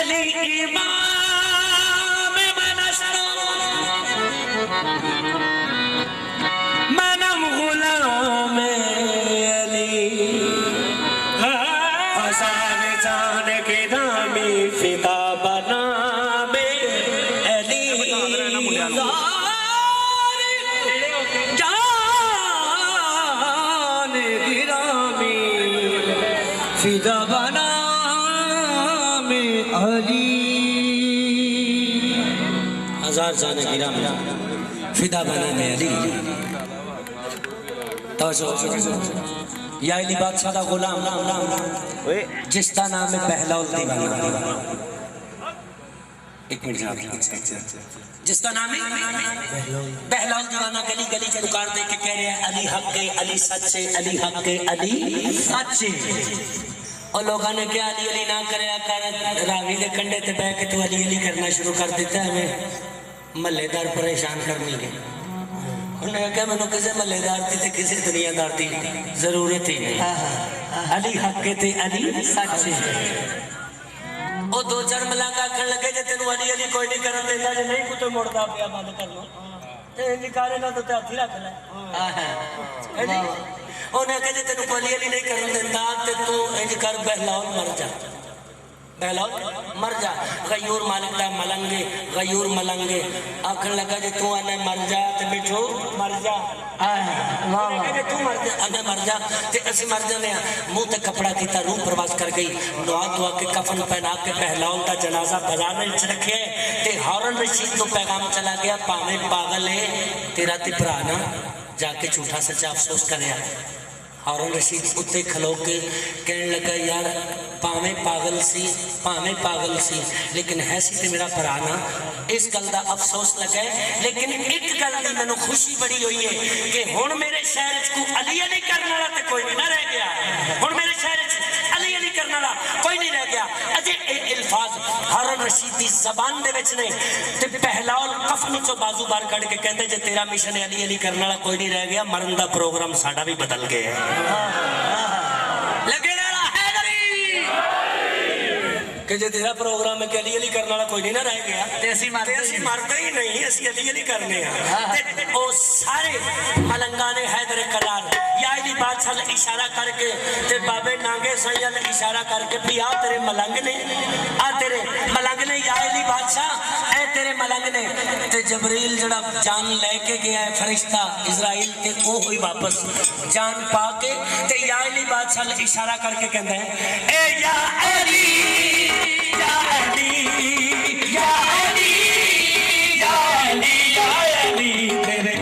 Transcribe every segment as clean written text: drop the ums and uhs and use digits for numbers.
अली इमाम मनस्तो मनम गुलाम अली हजार जान के नामी फिदा बना में अली जान गिरामी फिदा बना में अली हजार जान गिरामी फिदा बना में अली या अली बादशाह का गुलाम जिसका नाम है बहलौल दीवाना। एक मिनट जनाब, जिसका नाम है बहलौल दीवाना गली गली से दुकान दे के कह रहे हैं अली हक के अली सच्चे अली हक के अली सच्चे। और लोगों ने क्या अली अली ना करे कर रावी के कंडे ते बह के तू अली अली करना शुरू कर देता है। हमें महल्लेदार परेशान करने के उन्हें क्या मैंने किसी महल्लेदार की किसी दुनियादार की जरूरत ही नहीं। अली हक के थे अली सच्चे। वो दो चार मलांगा आखन लगे जे तेन अली अली कोई नहीं करन देता जे नहीं कुछ मुड़दा पिया बंद कर लो ते निकाले ना तो हाथ ही रख ले। उन्हें कहे जे तेन अली अली नहीं करन देता ते तू इंज कर बहलौल मर जा बहलौल मर जा। गयूर मालिक दा मलंगे गयूर मलंगे आखन लगा जे तू आने मर जा ते बिठो मर जा तू मर जा अने मर जा ते असी मर जाने मुंह ते कपड़ा कीता रूह प्रवास कर गई नुआ दुआ के कफन पहना के बहलौल का जनाजा बजाने रखे ते हारून रशीद को पैगाम चला गया पावे पागल है तेरा ते भरा ना जाके झूठा सच्चा अफसोस करे। हारून रशीद उत्ते खलो के कहने लगा यार भावें पागल सी लेकिन है सी ते मेरा भरा ना इस गल का अफसोस लगा। लेकिन एक गल की मैनू खुशी बड़ी हुई है कि हुण मेरे शहर को अली अली करने वाला तो कोई नहीं रह गया। हुण मेरे शहर अली अली करने वाला कोई नहीं रह गया। अजे अल्फाज हारून रशीद की जबान दे विच ने ते बहलौल कफन चो बाजू बाहर कढ़ के कहंदे जे तेरा मिशन अली अली करने वाला कोई नहीं रह गया मरन का प्रोग्राम साडा भी बदल गया है। लगे कि जे तेरा प्रोग्राम है कि अली अली करने वाला कोई नहीं ना रह गया ते असी मरते ही नहीं असी अली अली करने ओ सारे मलंगा ने हैदर करार या अली बादशाह इशारा करके ते बाबे नांगे सैयद इशारा करके भी आ तेरे मलंग ने या अली बादशाह ए तेरे मलंग ने ते जबरील जड़ा जान लेके गया है फरिश्ता इजराइल ते ओ हुई वापस जान पा के ते या अली बादशाह इशारा करके कहंदा है ए या अली या अली या अली या अली या अली तेरे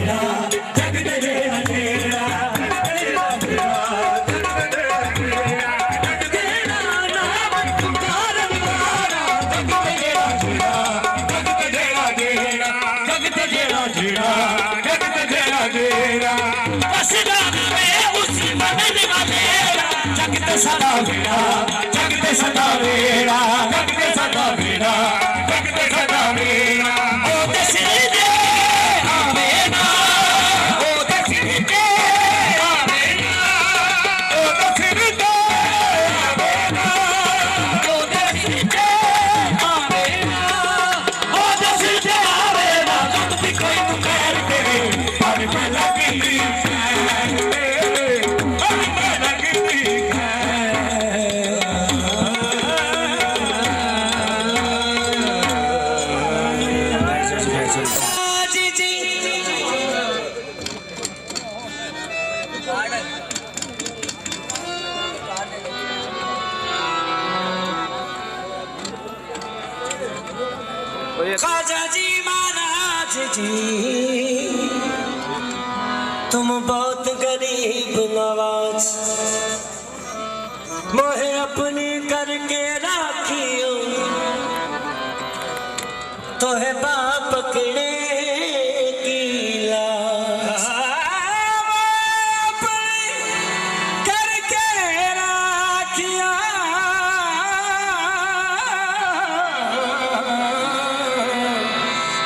जेड़ा जग ते जेड़ा जेड़ा सदा बेड़ा जगते सदा बेड़ा जगते सदा बेड़ा जगते सदा बेड़ा ओ दसरी दे आवे ना ओ दसरी दे आवे ना ओ दसरी दे आवे ना ओ दसरी दे आवे ना ओ दसरी दे आवे ना कभी कोई मुखर तेरे पर लगी ख्वाजा जी महाराज जी तुम बहुत गरीब नवाज मोहे अपनी करके राखियो तोहे बाप पकड़े की लाज करके राखिया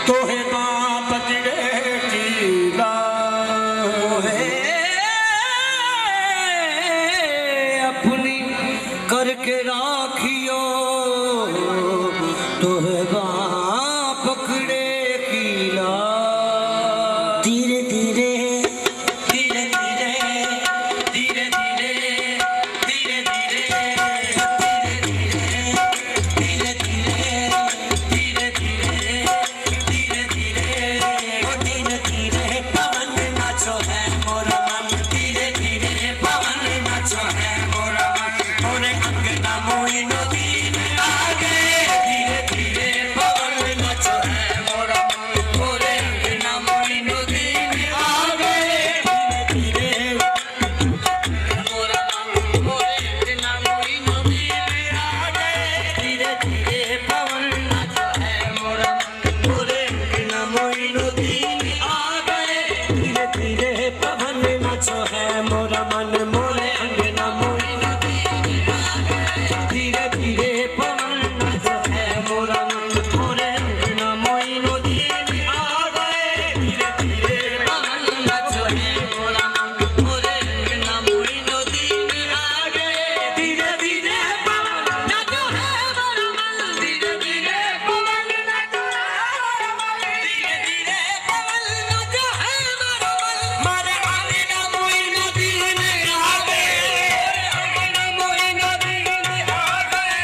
तोहे बाप पकड़े की लाज अपनी करके राखियो तोहे बाप पकड़े की लाज धीरे धीरे धीरे धीरे धीरे धीरे धीरे धीरे धीरे धीरे धीरे धीरे पवन नाचो है मोरा मन धीरे धीरे पवन नाचो है मोरा मन मोरे अंगना मोई नदी में आ गए धीरे धीरे पवन नाचो है मोरा मन मोरे अंगना मोई नदी में आ गए धीरे धीरे मोरा मन मोरे अंगना मोई नदी में आ गए धीरे धीरे पवन नाचो है मोरा मन मोरे अंगना मोई नदी में आ गए धीरे धीरे पवन नाचो है मोरा मन मोरे अंगना मोई नदी में आ गए धीरे धीरे पवन नाचो है मोरा मन मोरे अंगना मोई नदी में आ गए धीरे धीरे पवन नाचो है मोरा मन मोरे अंगना मोई नदी में आ गए धीरे धीरे पवन नाचो है मोरा मन धीरे धीरे पवन नाचो है मोरा मन धीरे धीरे पवन नाचो है मोरा मन मारे अंगना मोई नदी में आ गए अंगना मोई नदी में आ गए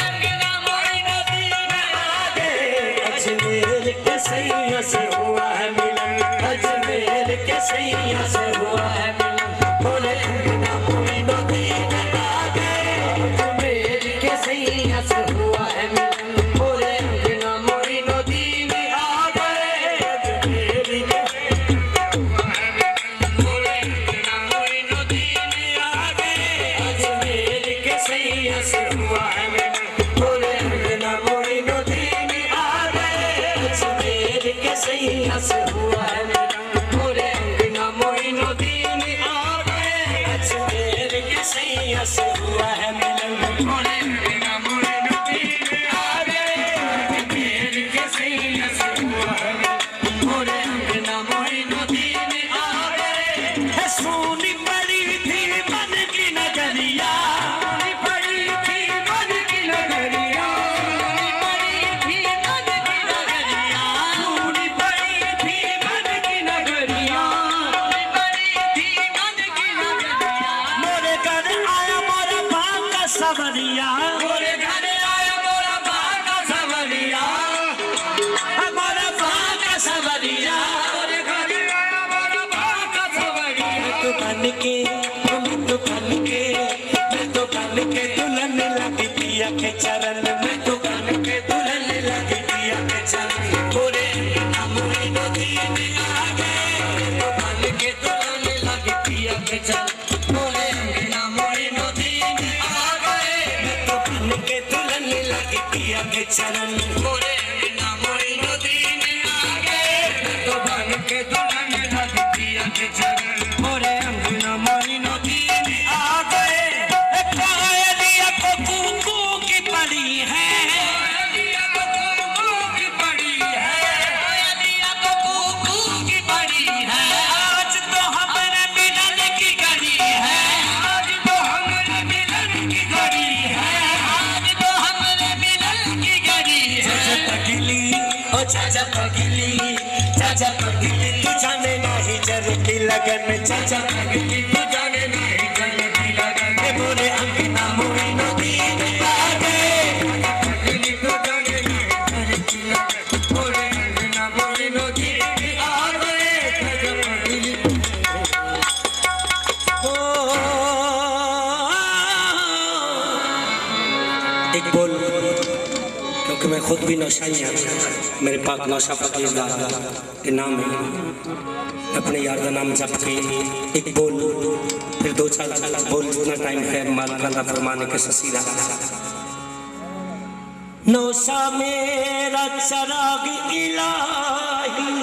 अंगना मोई नदी में आ गए अजमेर के सैया से हुआ है मिलन अजमेर के सैया से हुआ है मिलन मोरे अंगना मोई नदी में आ गए अजमेर के सैया से हुआ है मिलन मोरे अंगना मोई नदी में आ गए अजमेर के मोरे अंगना मोई नदी में आ गए अजमेर के सैया से हुआ है मिलन मोरे अंगना मोई नदी में आ गए अजमेर के सैया से हुआ है मिलन मोरे अंगना मोई नदी में आ के चरण मोरे अंगना मोइनुद्दीन आ गए तो बन के दुल्हन रख पिया के चरण मोरे अंगना मोइनुद्दीन आ गए कोयलिया को कूकू की पड़ी है कोयलिया को कूकू की पड़ी है कोयलिया को कूकू की पड़ी है आज तो हमने मिलन की घड़ी है आज तो हमने मिलन की घड़ी है आज तो हमने मिलन की घड़ी है पगली ओ चाचा पगली तू जाने नहीं जरूरी लगन चाचा पगली तू जाने नहीं जल्दी लगन मोरे अंगना मोइनुद्दीन आ गए पगली तू जाने नहीं जल्दी लगन मोरे अंगना मोइनुद्दीन आ गए पगली एक बोल क्योंकि मैं खुद भी नौशाई हूँ मेरे पास नौशा फकीर के नाम है अपने यार का नाम जप के एक बोल फिर दो चार बोल जितना टाइम है मालका फरमाने के ससीरा नौशा मेरा चराग इलाही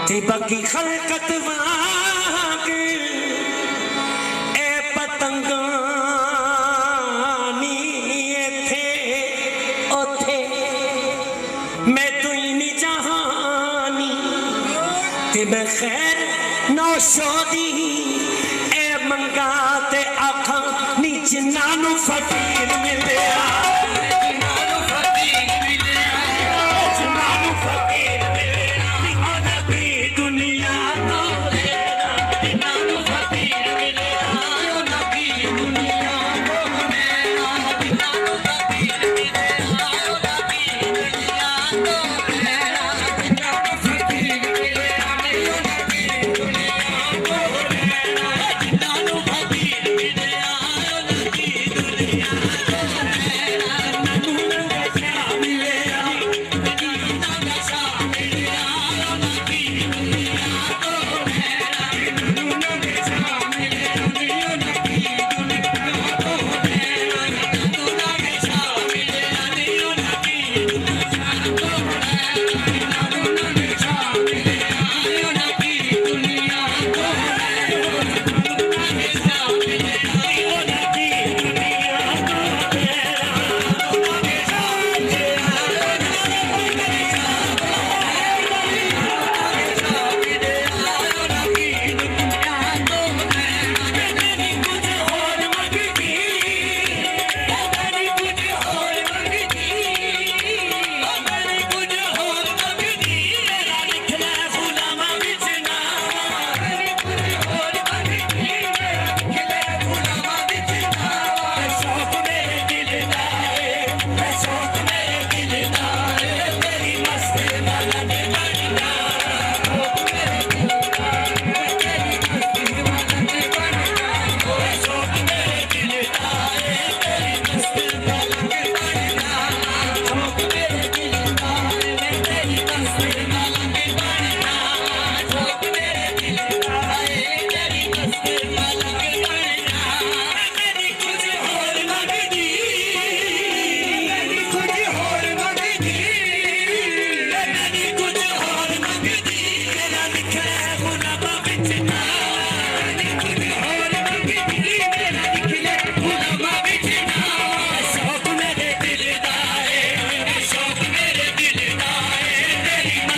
तिबकी खलकत वाग ए पतंगा मैं खैर नौशोदी ए मंगाते आखा नीच नानू फकीर मिलया नानू फकीर मिलया नानू फकीर मिलया नबी दुनिया तो नानू फकीर मिलया नबी दुनिया तो नानू फकीर मिलया नबी दुनिया तो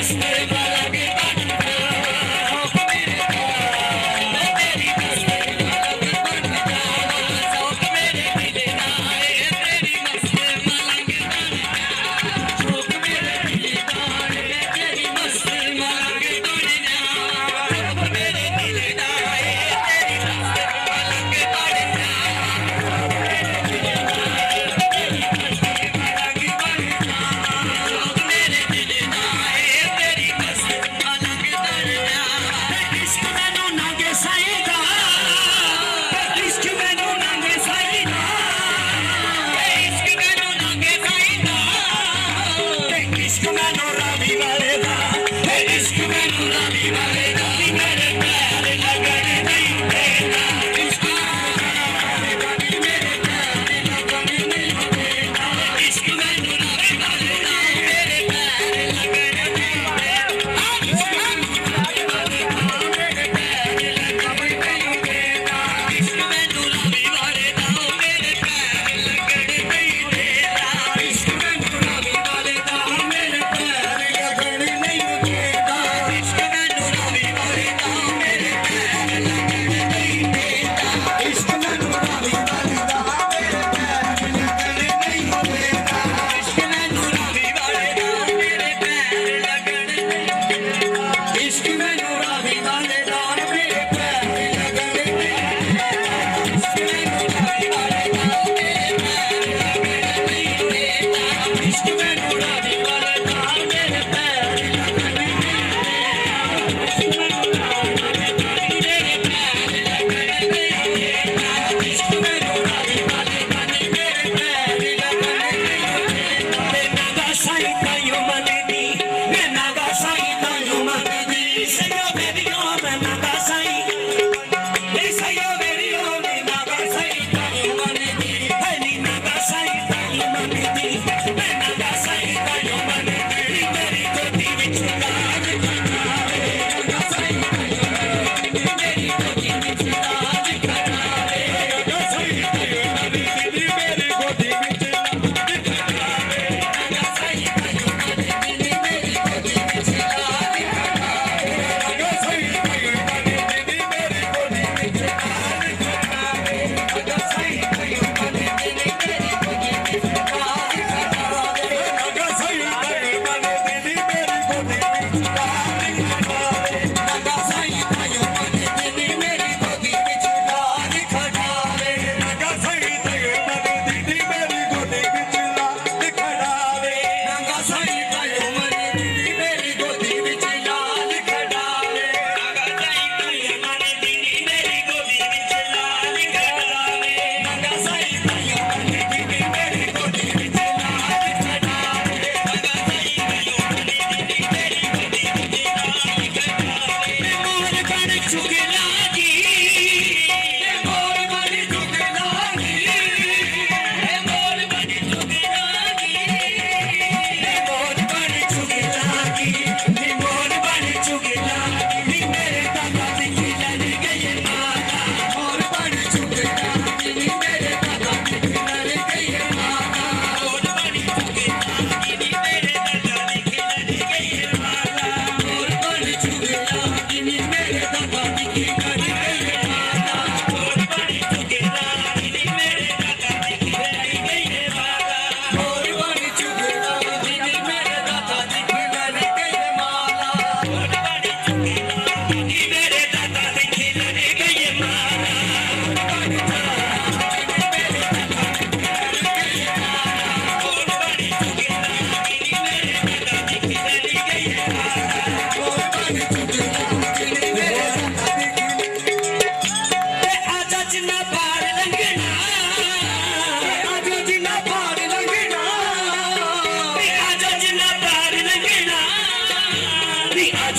Yes.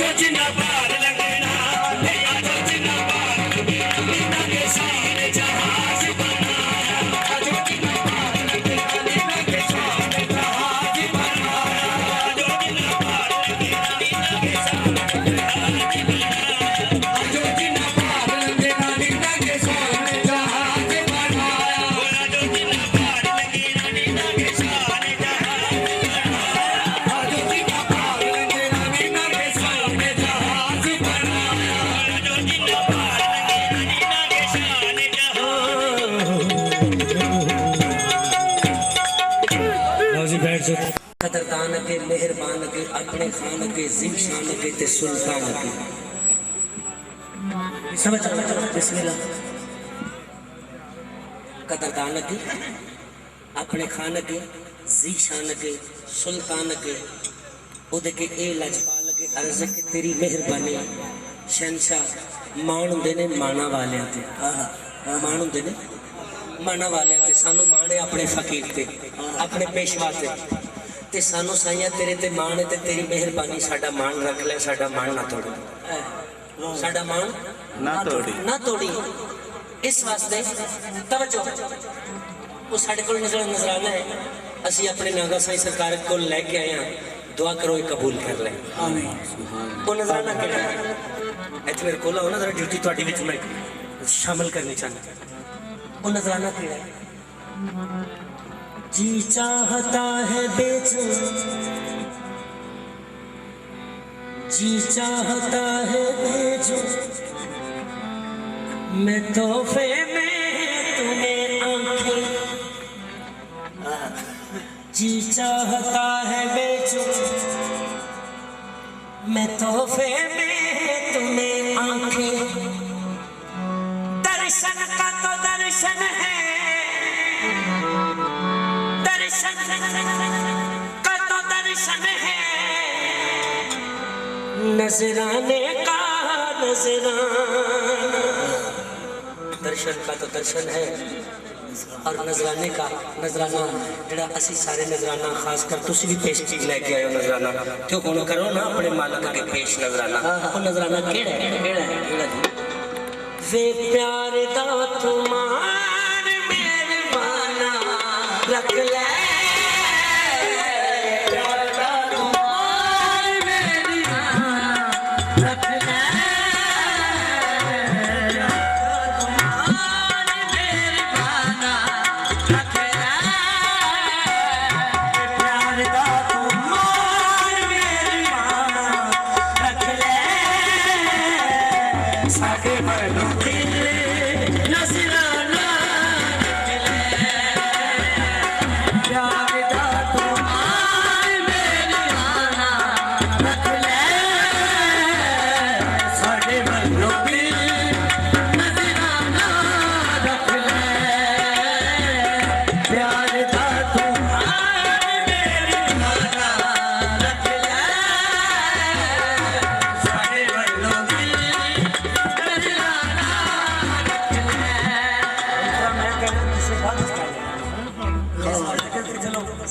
आजो जिन्ना पार लगना आजो जिन्ना पार नींदा के शान जहाज बनाया आजो जिन्ना पार लगना नींदा के शान जहाज बनाया आजो जिन्ना पार लगना नींदा के शान जहाज बनाया आजो जिन्ना पार लगना नींदा के शान जहाज बनाया आजो जिन्ना पार लगना नींदा के शान जहाज बनाया आजो जिन्ना पार लगना नींदा के शान जहाज बनाया आजो जिन्ना पार लगना नींदा के शान जहाज जी बैठ जाओ कदरदान के मेहरबान के अपने खान के ज़ीशान के ते सुल्तान के समझ बिस्मिल्लाह कदरदान के अपने खान के ज़ीशान के सुल्तान के उदे के ए लजपाल के अर्ज के तेरी मेहरबानी शहनशाह मान हुंदे ने माना वालियां ते मान हुंदे ने माना वालियां ते सानू माने अपने फकीर ते अपने पेशवा ते सानू साइयां तेरे ते मान है ते तेरी मेहरबानी साडा मान रख ले साडा मान ना तोड़ी साडा मान ना तोड़ी इस वास्ते तवज्जो वो साडे कोल नजराना है असी अपने नागा साईं सरकार को लेके आए हैं दुआ करो ये कबूल कर ले आमीन वो नजराना केड़ा है इत्थे मेरे कोल आओ ना जरा ड्यूटी ਤੁਹਾਡੀ ਵਿੱਚ मैं शामिल करनी चाहता वो नजराना केड़ा है जी चाहता है बेचूं जी चाहता है बेचूं मैं तोहफे में तुम्हें आंखें जी चाहता है बेचूं मैं तोहफे में तुम्हें आंखें दर्शन का तो दर्शन है दर्शन का तो दर्शन है नजराने का नजराना दर्शन का तो दर्शन है और नजराने का नजराना जड़ा असी सारे नजराना खास कर तुसी भी पेश चीज लेके आयो नजराना क्यों कौन करो ना अपने मालिक के पेश नजराना वो नजराना केड़ा है वे प्यार दा तुमान मेहरबाना रख ले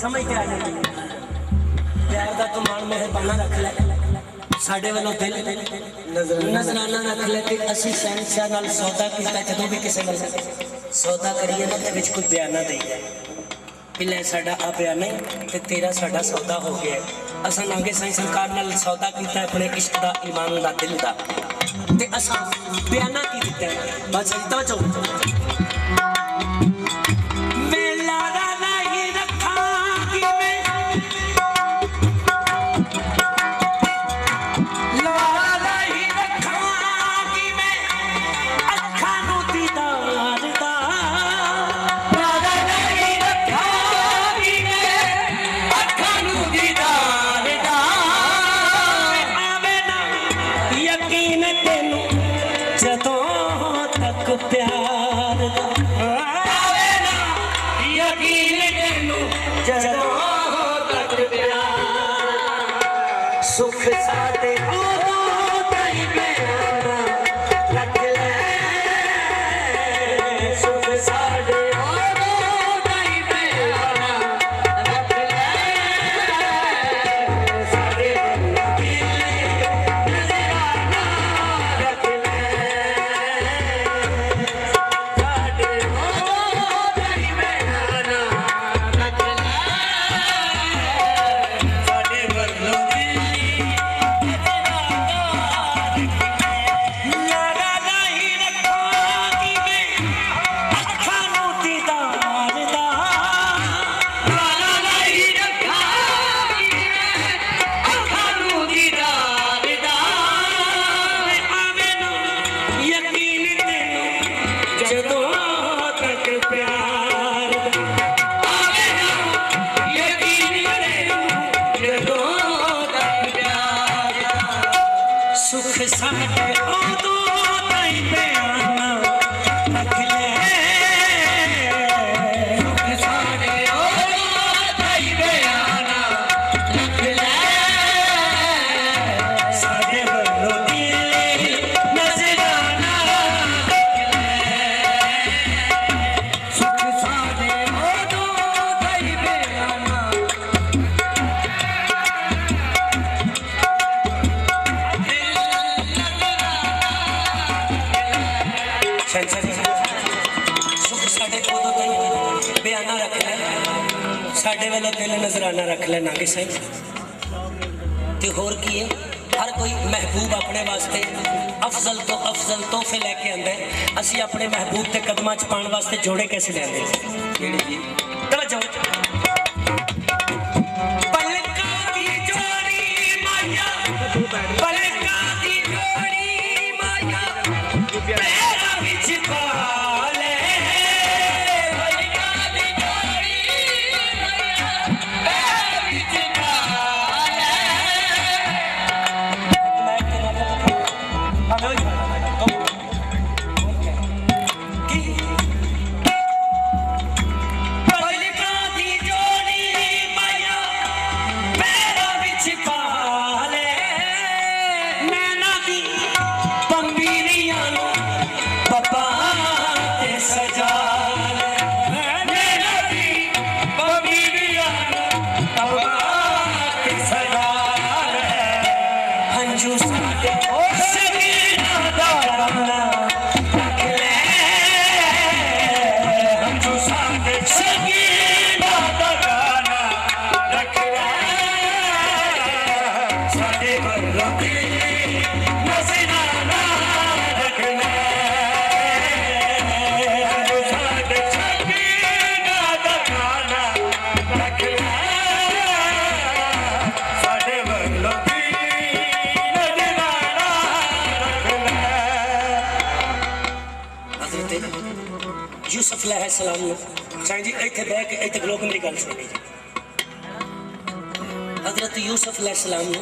समझ के आ जाएगी प्यार दा तो मान मेहरबाना रख ले साडे वालों दिल नजराना रख ले कि असी शहनशाह नाल सौदा कीता जदों भी किसी नाल सौदा करिए ना ते विच कोई बयाना दे जाए कि ले साडा आ बयाना ते तेरा साडा सौदा हो गया असा नागे साईं सरकार नाल सौदा कीता अपने इश्क दा ईमान दा दिल दा ते असा बयाना की दिता है बस इतना चो प्यार आवे ना यकीन तेनू जदों तक प्यार सुख साडे उदों ताईं प्यारा रख ले सुख साडे उदों ताईं प्यारा रख ले साडे दिल सुख साडे उदों ताईं बयाना रख ले सुख साडे उदों ताईं बयाना रख ले साडे वल्लों दिल नजराना रख ले सुख साडे उदों ताईं बयाना सुख साडे उदों ताईं बयाना रख ले साडे वाला दिल नजराना रख ले नागे साईं ते होर की है हर कोई महबूब अपने वास्ते अफजल तो अफजल तोहफे लैके आंदा है असी अपने महबूब के कदमां च पाउण वास्ते जोड़े कैसे लिआंदे किहड़े जी तवज्जो पलकां दी जोड़ी माया पलकां दी जोड़ी माया पैरां विच पा ले पलकां दी जोड़ी माया पैरां विच पा ले मैं की पलकां दी जोड़ी माया पैरां विच पा ले नैना दी पंबीरियां नूं पप्पा ते सजा ले नैना दी पंबीरियां नूं पप्पा ते सजा ले हंझू साडे शकीना दा गाना रख ले हंझू साडे शकीना दा गाना रख ले साडे वल्लों दिल नजराना रख ले हंझू साडे शकीना दा गाना रख ले साडे वल्लों दिल नजराना रख ले हज़रत यूसुफ अलैहिस्सलाम ने साईं जी इत्थे बैठ के इत्थे लोग मेरी गल सुनी जी हज़रत यूसुफ अलैहिस्सलाम ने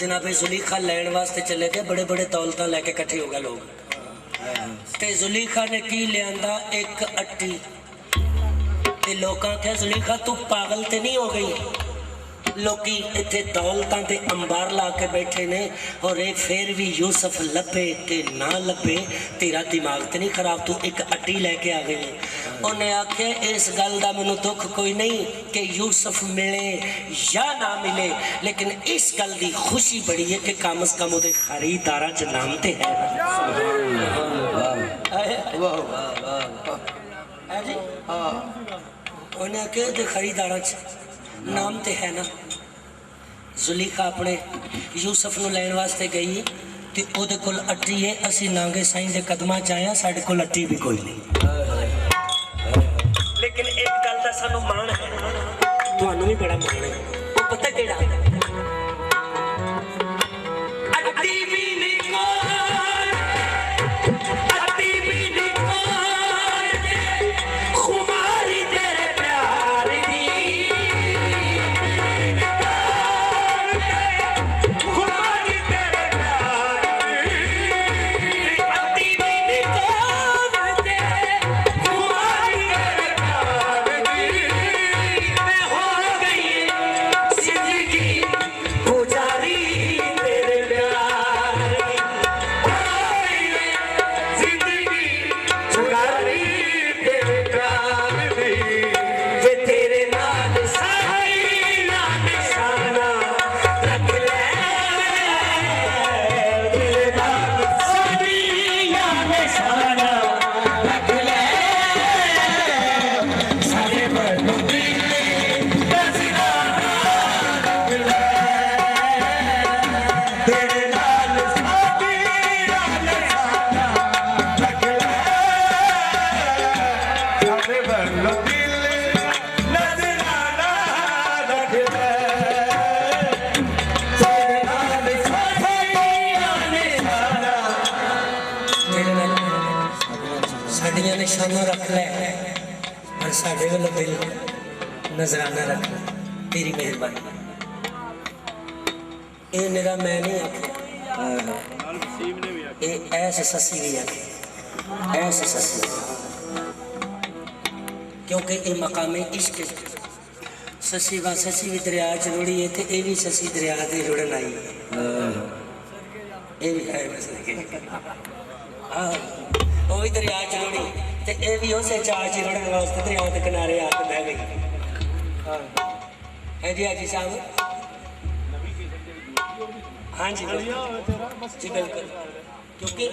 जनाबे जुलीखा लैन वास्ते चले गए बड़े बड़े दौलतां लैके इकट्ठे हो गए लोग ते जुलीखा ने की लियांदा एक अट्टी ते लोकां कहा जुलीखा तू पागल ते नहीं हो गई लोकी इत्थे दौलतां ते अंबार ला के बैठे ने और ये फिर भी यूसुफ लभे के ना लभे तेरा दिमाग ते नहीं खराब तू एक अट्टी लैके आ गई उन्हें आखे इस गल का मैनू दुख कोई नहीं कि यूसुफ मिले या ना मिले लेकिन इस गल की खुशी बड़ी है कि कम से कम वो खरीदारा च नाम ते है जी उन्हें आखे खरीदारा च नाम ते है ना जुलीखा अपने यूसुफ नूं लैण वास्ते गई ते ओदे कोल अट्टी है असी नांगे साईं दे कदमां च आया साडे कोल अट्टी भी कोई नहीं लेकिन एक गल दा सानू मान है तुहानू भी बड़ा मान है वो पता केड़ा अट्टी भी नहीं कोल अट्टी भी नहीं कोल खुमारी तेरे प्यार दी खुमारी तेरे प्यार दी अट्टी भी नहीं कोल खुमारी तेरे प्यार दी मैं हो गई जिंदगी गुजारी तेरे प्यार की हो गई जिंदगी गुजारी तेरे प्यार की वे तेरे नाल साई ना निशाना रख ले तेरे नाल साई ना निशाना रख ले सारे वल्लों दिल नजराना रख ले तेरे नाल साई ना निशाना रख ले सारे वल्लों दिल नजराना रख ले तेरे नाल साई ना निशाना तेरे नाल साडियां निशाना रख ले पर साडे वालों दिल नजराना रख ले तेरी मेहरबानी ये मेरा मैं नहीं आखे, ये ऐस ससी भी आखे, ऐस ससी, क्योंकि ये मकामे इश्क ससी व ससी भी दरिया च रुड़ी है तो ये भी ससी दरिया से रुड़न आई है, ये भी है हाँ वो भी दरिया च रुड़ी तो ये भी उस चाह च रुड़न वास्ते दरिया के किनारे आके बह गई। हाँ जी हाजी साहब, हाँ जी जी बिल्कुल, क्योंकि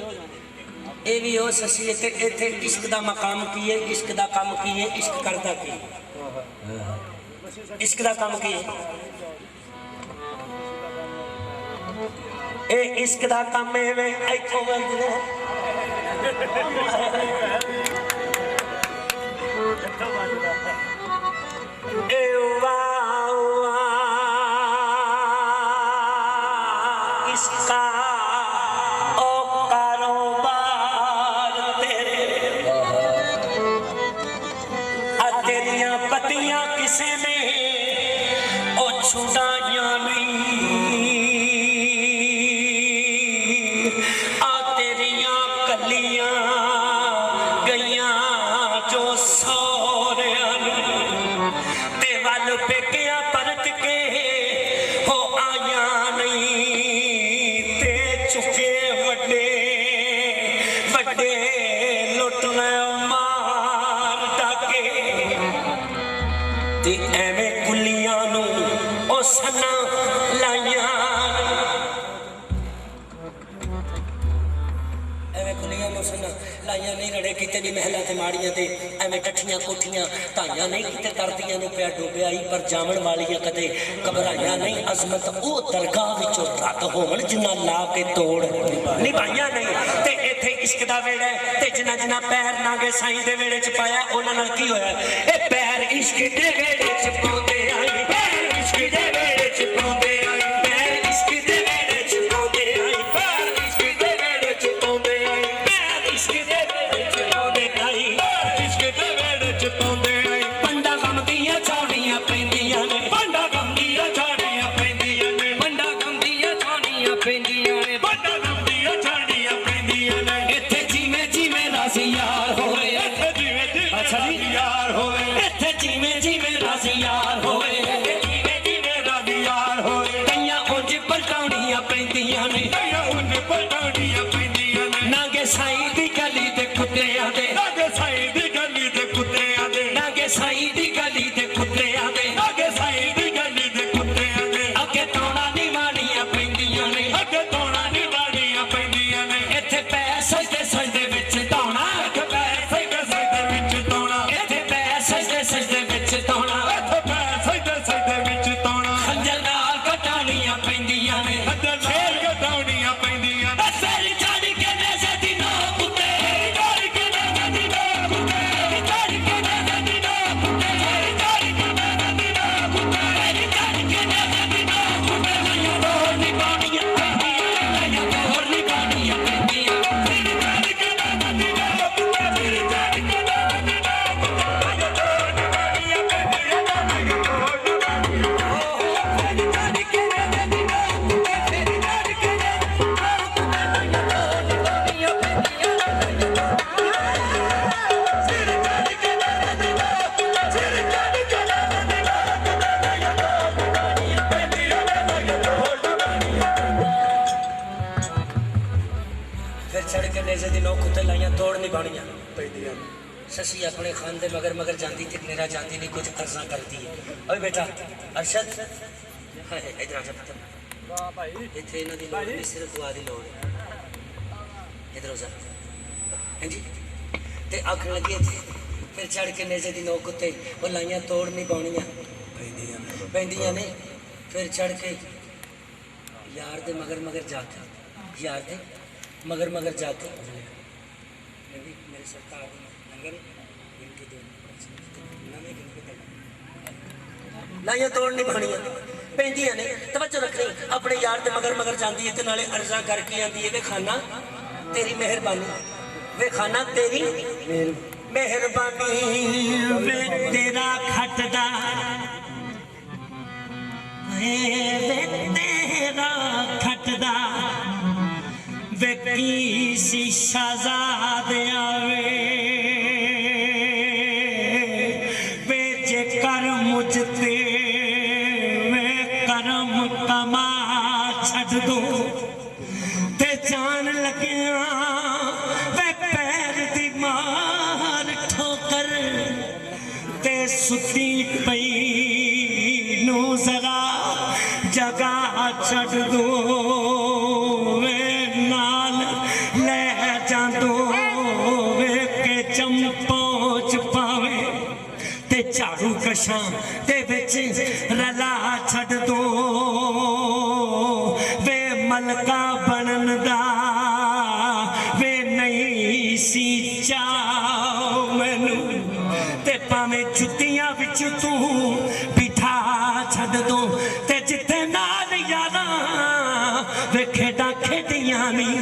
ये भी हो ससी इत्थे इश्क दा मकाम की है, इश्क दा काम की है, इश्क करता की इश्क दा काम की है, ए इश्क दा काम है वे इथों बंदे ए वाह वाह इसका किसी ने ओ छुड़ाया नहीं, आ तेरियां कलियां गईयां जो सौरियां ते वल पेकिया परत के हो आया नहीं, ते चुके वड्डे वड्डे लुट मार डाके ते एवें कुलियां नू ओ सना लाइयां, एवें कुलियां नू सना लाइयां नहीं, रड़े किते दी महलां ते माड़ियां ते एवें टठियां कोठियां ताइयां नहीं किते करदियां नू पिया डुबियाई, पर जामण वालियां कदे घबराइयां नहीं, अजमत ओ दरगाह विचों रत होवण जिन्ना ला के तोड़ निभाइयां नहीं। ते इत्थे इश्क दा वेड़ा ते जिन्ना जिन्ना पैर नागे साईं दे वेड़े च पाया उन्हां नाल की होया, ए पैर इश्क दे वेड़े च पाउंदे आई, पैर इश्क दे वेड़े च पाउंदे आई, पैर इश्क दे वेड़े च पाउंदे आई, पैर इश्क दे वेड़े च पाउंदे आई, पैर इश्क दे वेड़े च पाउंदे आई, पैर इश्क दे वेड़े च पाउंदे आई, पंडा गम दियां छाड़ियां पैंदियां ने, पंडा गम दियां छाड़ियां पैंदियां ने, पंडा गम दियां छाड़ियां पैंदियां ने, पंडा गम दियां छाड़ियां पैंदियां ने, इत्थे जिवें जिवें राज़ी यार होवे, इत्थे जिवें जिवें अच्छा जी यार होवे, इत्थे जिवें जिवें राज़ी यार होवे, जिवें जिवें राज़ी यार होवे, कईयां उंज पलटाउणियां पैंदियां ने, कईयां उंज पलटाउणियां पैंदियां ने, नागे साईं दी गली दे कुत्तियां दे, नागे साईं दी गली दे कुत्तियां दे, नागे साईं दी गली दे कुत्तियां दे, नागे साईं दी गली दे कुत्तियां दे, अगे तौणा निवाणियां पैंदियां ने, अगे तौणा निवाणियां पैंदियां ने, इत्थे पैर सजदे सजदे विच तौणा, इत्थे पैर सजदे सजदे विच तौणा, इत्थे पैर सजदे सजदे विच तौणा, इत्थे पैर सजदे सजदे विच तौणा, खंजर नाल कटाणियां पैंदियां ने, खंजर नाल कटाणियां पैंदियां ने, सारी छाड़ी के नेज़े दी नो कुत्ते, छाड़ी के नेज़े दी नो कुत्ते, छाड़ी के नेज़े दी नो कुत्ते, छाड़ी के नेज़े दी नो कुत्ते, छाड़ी के नेज़े दी नो कुत्ते, लाइयां तोड़ निभाणियां पैंदियां, लाइयां तोड़ निभाणियां पैंदियां, छाड़ी के नेज़े दी नो कुत्ते, छाड़ी के नेज़े दी नो कुत्ते, लाइयां तोड़ निभाणियां पैंदियां, लाइयां तोड़ निभाणियां, छाड़ी के नेज़े दी नो कुत्ते, छाड़ी के नेज़े दी नो कुत्ते, लाइयां तोड़ निभाणियां पैंदियां, फिर चढ़ के नेज़े दी नो कुत्ते लाइयां तोड़ निभाणियां पैंदियां। शशि अपने खान दे मगर मगर जाती ते मेरा जाती नहीं कुछ अर्जा करती है। ओए बेटा अरशद इधर आ जा पुत्र, इत्थे इन्हां दी लोड़ नहीं, सिर्फ दुआ दी लोड़ है, इधर हो जा। हां जी ते आखण लगी इत्थे फिर चढ़ के नेज़े दी नो कुत्ते वो लाइयां तोड़ निभाणियां पैंदियां ने, फिर चढ़ के यार दे मगर मगर जाके, यार दे मगर मगर जाके मेरे सरकार लंगर इनके दो नवे लाइयां तोड़ निभाणियां पैंदियां ने। तवज्जो रखनी, अपने यार दे मगर मगर जाती है ते नाले अर्जा करके आती है वे खाना तेरी मेहरबानी, वे खाना तेरी मेहरबानी, वे तेरा खटदा वे तेरा वे की सी शहजाद आवे वे जे कर मुझते वे करम कमा छड़ दो ते जान लगिया वे पैर दी मार ठोकर ते सुती पई नू जरा जगह छड़ दो वे नाल ले जांदो वे के चंपोच पावे ते झाड़ू कशां ते विच रला छड़ दो वे मलका बनन दा वे नहीं सी चाओ मैनू ते भावें जुत्तियां विच तू बिठा छड़ दो ते जिथे नाल यारा वे खेडां खेडियां नहीं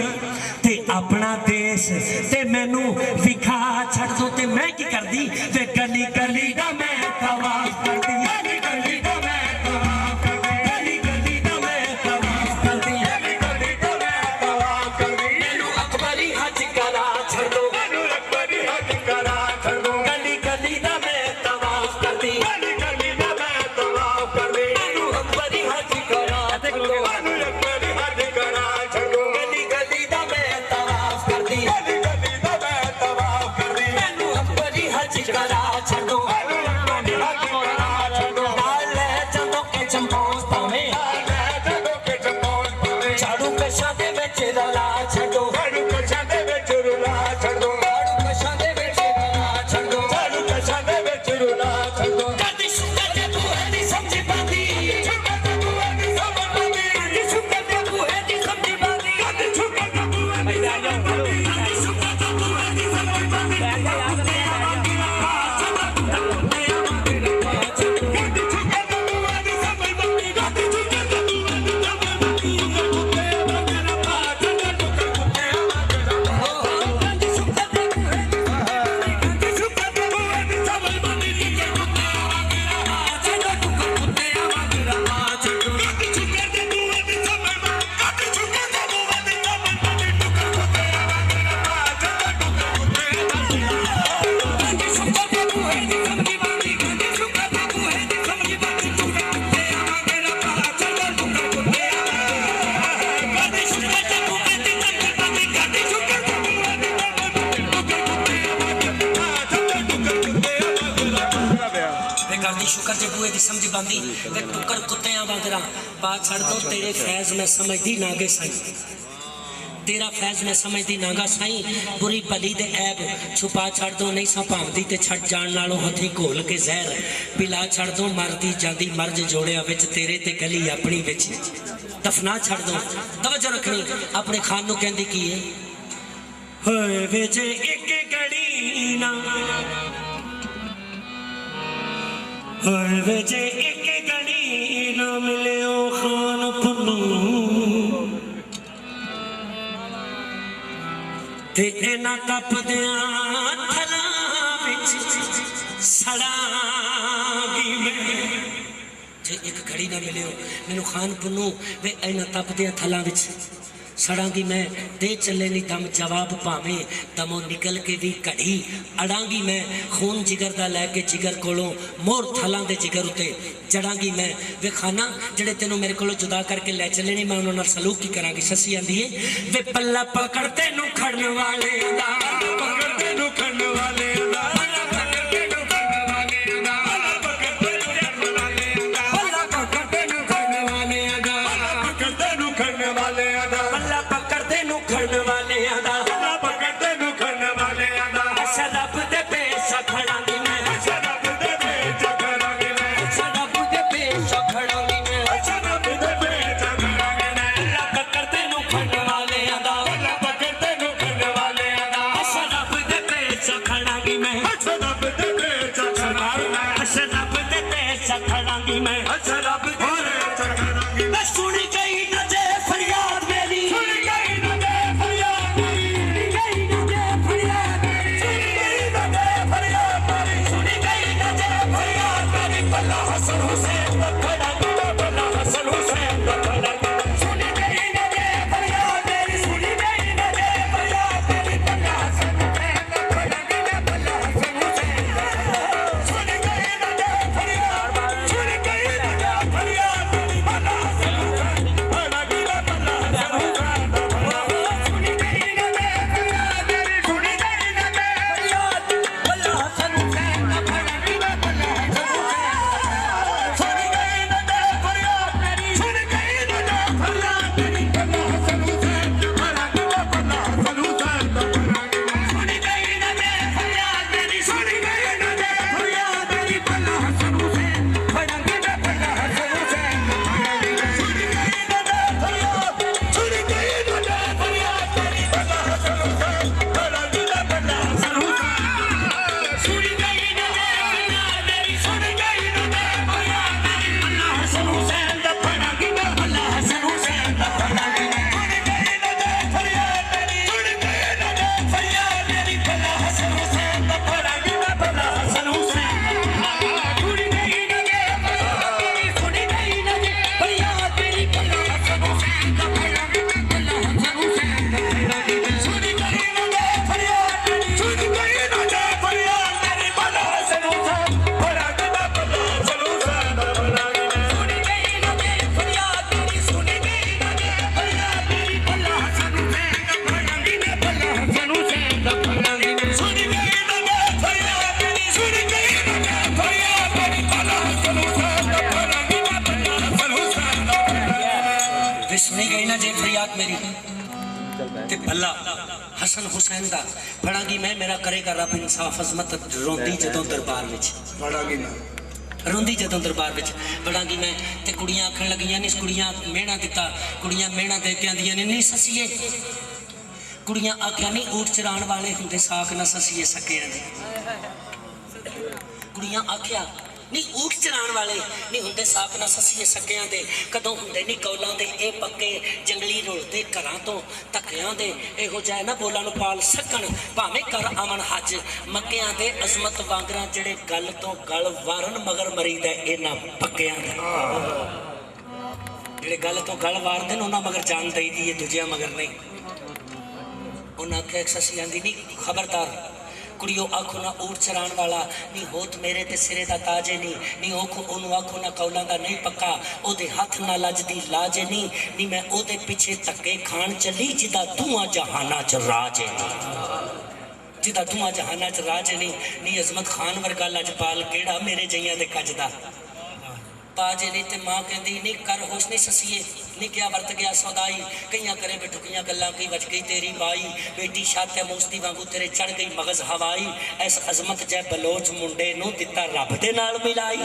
ते अपना देश ते मैनू विखा छड़ दो ते मैं की करदी वे गली गली दा मैं तवाफ करदी गली गली दा मैं तवाफ करदी गली गली दा मैं तवाफ करदी गली गली दा मैं तवाफ करदी मैनू अकबरी हज करा छड़ दो मैनू अकबरी हज करा छड़ दो गली गली दा मैं तवाफ करदी गली गली दा मैं तवाफ करदी मैनू अकबरी हज करा छड़ दो मैनू अकबरी हज करा छड़ दो गली गली दा मैं तवाफ करदी गली गली दा मैं तवाफ करदी मैनू अकबरी हज करा छड़ दो मैनू अकबरी हज करा छड़ दो नाल ले चंदो के चंपोस पावे नाल ले चंदो के चंपोस पावे झाड़ू कशां दे विच रला छड़ो झाड़ू कशां दे विच रुला छड़ो झाड़ू कशां दे विच रुला छड़ो झाड़ू कशां दे विच रुला छड़ो कदी शुक्र ते तू है दी समझी पांदी शुक्र ते तू है दी समझ पांदी कदी शुक्र ते तू है दी समझी पांदी कदी शुक्र ते तू है दी समझ पांदी कदी शुक्र ते तू है दी समझ पांदी शुक्र जे बुए दी समझ बांदी वे टुकर कुत्तियां वांगरा पा छड़ दो तेरे फैज में समझदी नागे साईं तेरा फैज में समझदी नागा साईं बुरी भली दे ऐब छुपा छड़ दो नहीं सा भावदी ते छड़ जान नालों हथी घोल के जहर पिला छड़ दो मरदी जांदी मर्ज जोड़िया विच तेरे ते गली अपनी विच दफना छड़ दो तवज्जो रखनी अपने खान नू कहंदी की है होए वे जे एक घड़ी ना वे जे एक घड़ी ना मिले ओ खान पुन्नू ते इना तपदियां थलां विच सड़ांगी मैं जे एक घड़ी ना मिले मैनू खान पुन्नू वे इना तपदियां थलां विच सड़ांगी मैं दे चले नी दम जवाब पावे दमों निकल के भी घड़ी अड़ांगी मैं खून जिगर दा लैके जिगर कोलों मोर थलां दे जिगर उते जड़ांगी मैं वे खाना जड़े तेनों मेरे कोलों जुदा करके ले चले नहीं मैं उन्होंने सलूक की करांगी ससी आंदी है वे पल्ला पकड़ते नु खड़न वाले दा पकड़ते नु खड़न वाले दा सुनी गई न जे फरियाद मेरी सुनी गई न जे फरियाद ना जे फरियाद मेरी ते भला हसन हुसैन दा पढ़ांगी मैं मेरा करेगा रब इंसाफ अजमत रोंदी जदों दरबार विच पढ़ांगी ना रोंदी जदों दरबार विच पढ़ांगी मैं ते कुड़ियां आखन लगियां नी कुड़ियां मेहना दिता कुड़ियां मेहना दे के आंदियां ने नी ससीए कुड़ियां आख्या नी ऊट चराण वाले हुंदे साख ना ससीए सकियां दे कुड़ियां आख्या नी ऊट चराण वाले नी हुंदे साख ना ससीए सकियां दे कदों हुंदे नी कौलां दे ए पक्के जंगली रुलदे घरां तो धक्कियां दे एहो जाए ना बोलां नूं पाल सकन भावें कर आवन हज मक्कियां दे अजमत वांगरां जेड़े गल तो गल वारन मगर मरीदा इन्हां पक्कियां दे जेड़े गल तो गल वारदे उन्हां मगर जान दई दी दूजियां मगर नहीं उन्हां आख्या ससी आंदी नी खबरदार कुड़ियो आखो ना ऊट चराण वाला नी होत मेरे ते सिरे दा ताजे नी ओखो ओनू आखो ना कौलां दा नहीं पक्का ओदे हथ ना लजदी लाजे नी मैं ओदे पिछे धक्के खान चली जिदा धुआं जहाना च राज जिदा धुआं जहाना च राज नी अजमत खान वर्गा लजपाल केड़ा मेरे जइयां दे कजदा ताजे नी ते मां कहंदी नी कर होश नहीं ससीए नी क्या वर्त गया सौदाई कईयां करे बेठुकियां गल्लां की वज गई तेरी बाई बेटी शाते मूसदी वांगू तेरे चढ़ गई मगज हवाई ऐस अजमत जै बलोच मुंडे नूं दिता रब दे नाल मिलाई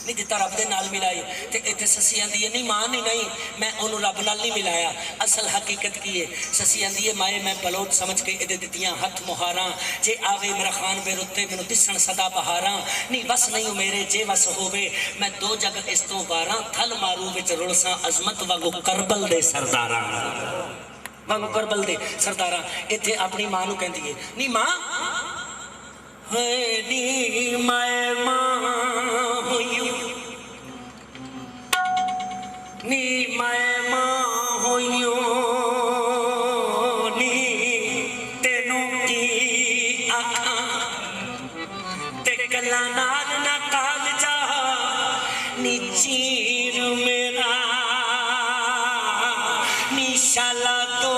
नी दिता रब दे नाल मिलाई ते इत्थे ससी आंदी है नी मां नहीं मैं ओनू रब नाल नहीं मिलाया असल हकीकत की है ससी आंदी है माए मैं बलोच समझ के इहदे दित्तियां हथ मुहारां जे आवे मेरा खान बेरुते मैनू दिसण सदा बहारां नी बस नहीं मेरे जे बस होवे मैं दो जग इस तो वारां थल मारू विच रुलसां अजमत वांगू करबल दे सरदारां वांगू करबल दे सरदारां इत्थे अपनी मां नू कहंदी है नी मां है नी माए मां होइयो नी माए मां होइयो नी तेनू की आखां ते गल्लां नाल ना कालजा नी चीर मेरा नी शाला तो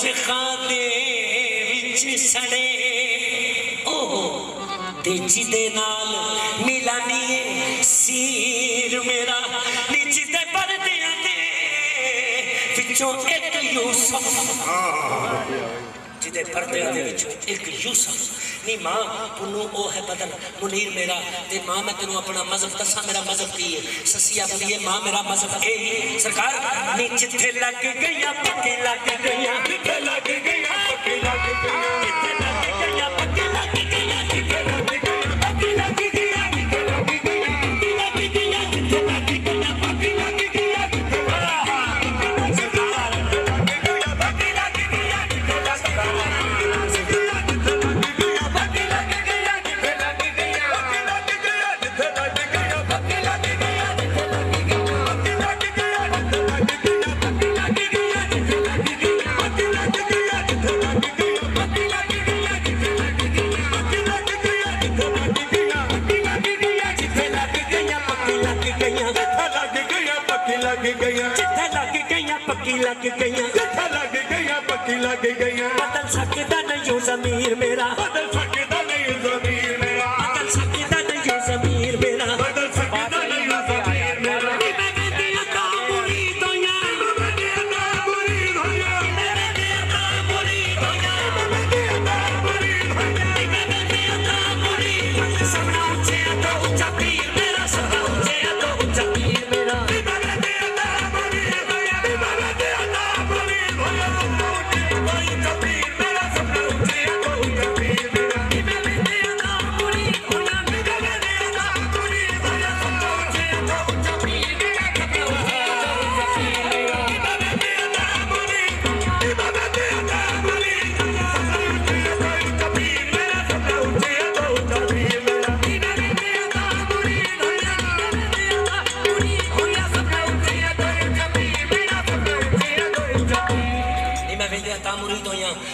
ज़िखा दे विच सड़े ते जिदे नाल मिलानी सीर मेरा नी जिदे परदियां दे विचों एक यूसुफ जिदे परदियां दे विचों एक यूसुफ नी मां पुन्नू ओ है बदन मुनीर मेरा ते मां मैं तेनू अपना मजहब दसा मेरा मजहब की है ससिया बोली है मां मेरा मजहब ए सरकार नी जिथे लग गईया पक्की लग गईया जिथे लग गईया पक्की लग गईया जिथे लग गईया पक्की लग गईया जिथे लग लग गईया जिथे लग गईया पक्की लग गईया बदल सकदा नहीं ज़मीर मेरा बदल सकदा नहीं ज़मीर मेरा बदल सकदा नहीं ज़मीर मेरा बदल सकदा नहीं ज़मीर मेरा मैं दिया का मुरीद होया मैं दिया का मुरीद होया मैं दिया का मुरीद होया मैं दिया का मुरीद होया मैं दिया का मुरीद होया सबना ऊंचे तो ऊंचा पीर मेरा सबना ऊंचे तो ऊंचा पीर मेरा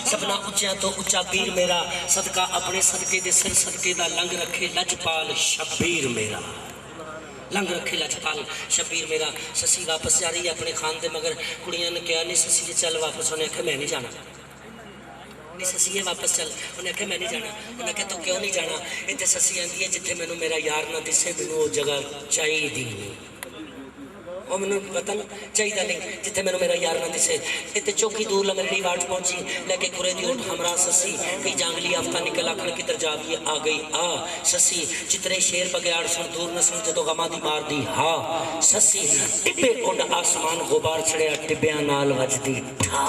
सपना उच्चा तो उच्चा पीर मेरा सदका अपने सदके दे सिर सदके दा लंग रखे लजपाल शबीर मेरा लंग रखे लजपाल शबीर मेरा ससी वापस जा रही है अपने खान दे मगर कुड़ियां ने कहा नहीं ससी चल वापस उन्हें आख्या मैं नहीं जाना नहीं ससी वापस चल उन्हें आख्या मैं नहीं जाना उन्हें आख्या तो क्यों नहीं जाना इतने ससी आती है जिथे मैनू मेरा यार ना दिसे मैनू वो जगह चाहिए ਉਹ ਮੈਨੂੰ ਪਤਾ ਚਾਹੀਦਾ ਨਹੀਂ ਜਿੱਥੇ ਮੈਨੂੰ ਮੇਰਾ ਯਾਰ ਨਾ ਦਿਸੇ ਇੱਥੇ ਚੌਕੀ दूर ला मेरी वाट पहुंची लेके कुरे दी उठ हमरा ससी कई जांगली आफ्ता निकल आखड़ किधर जा भी आ गई आ ससी चितरे शेर बगैर सुन दूर न सुन जदों गमा दी मार दी हा ससी टिब्बे उड आसमान गुबार छड़िया टिब्बियां नाल वजदी ठा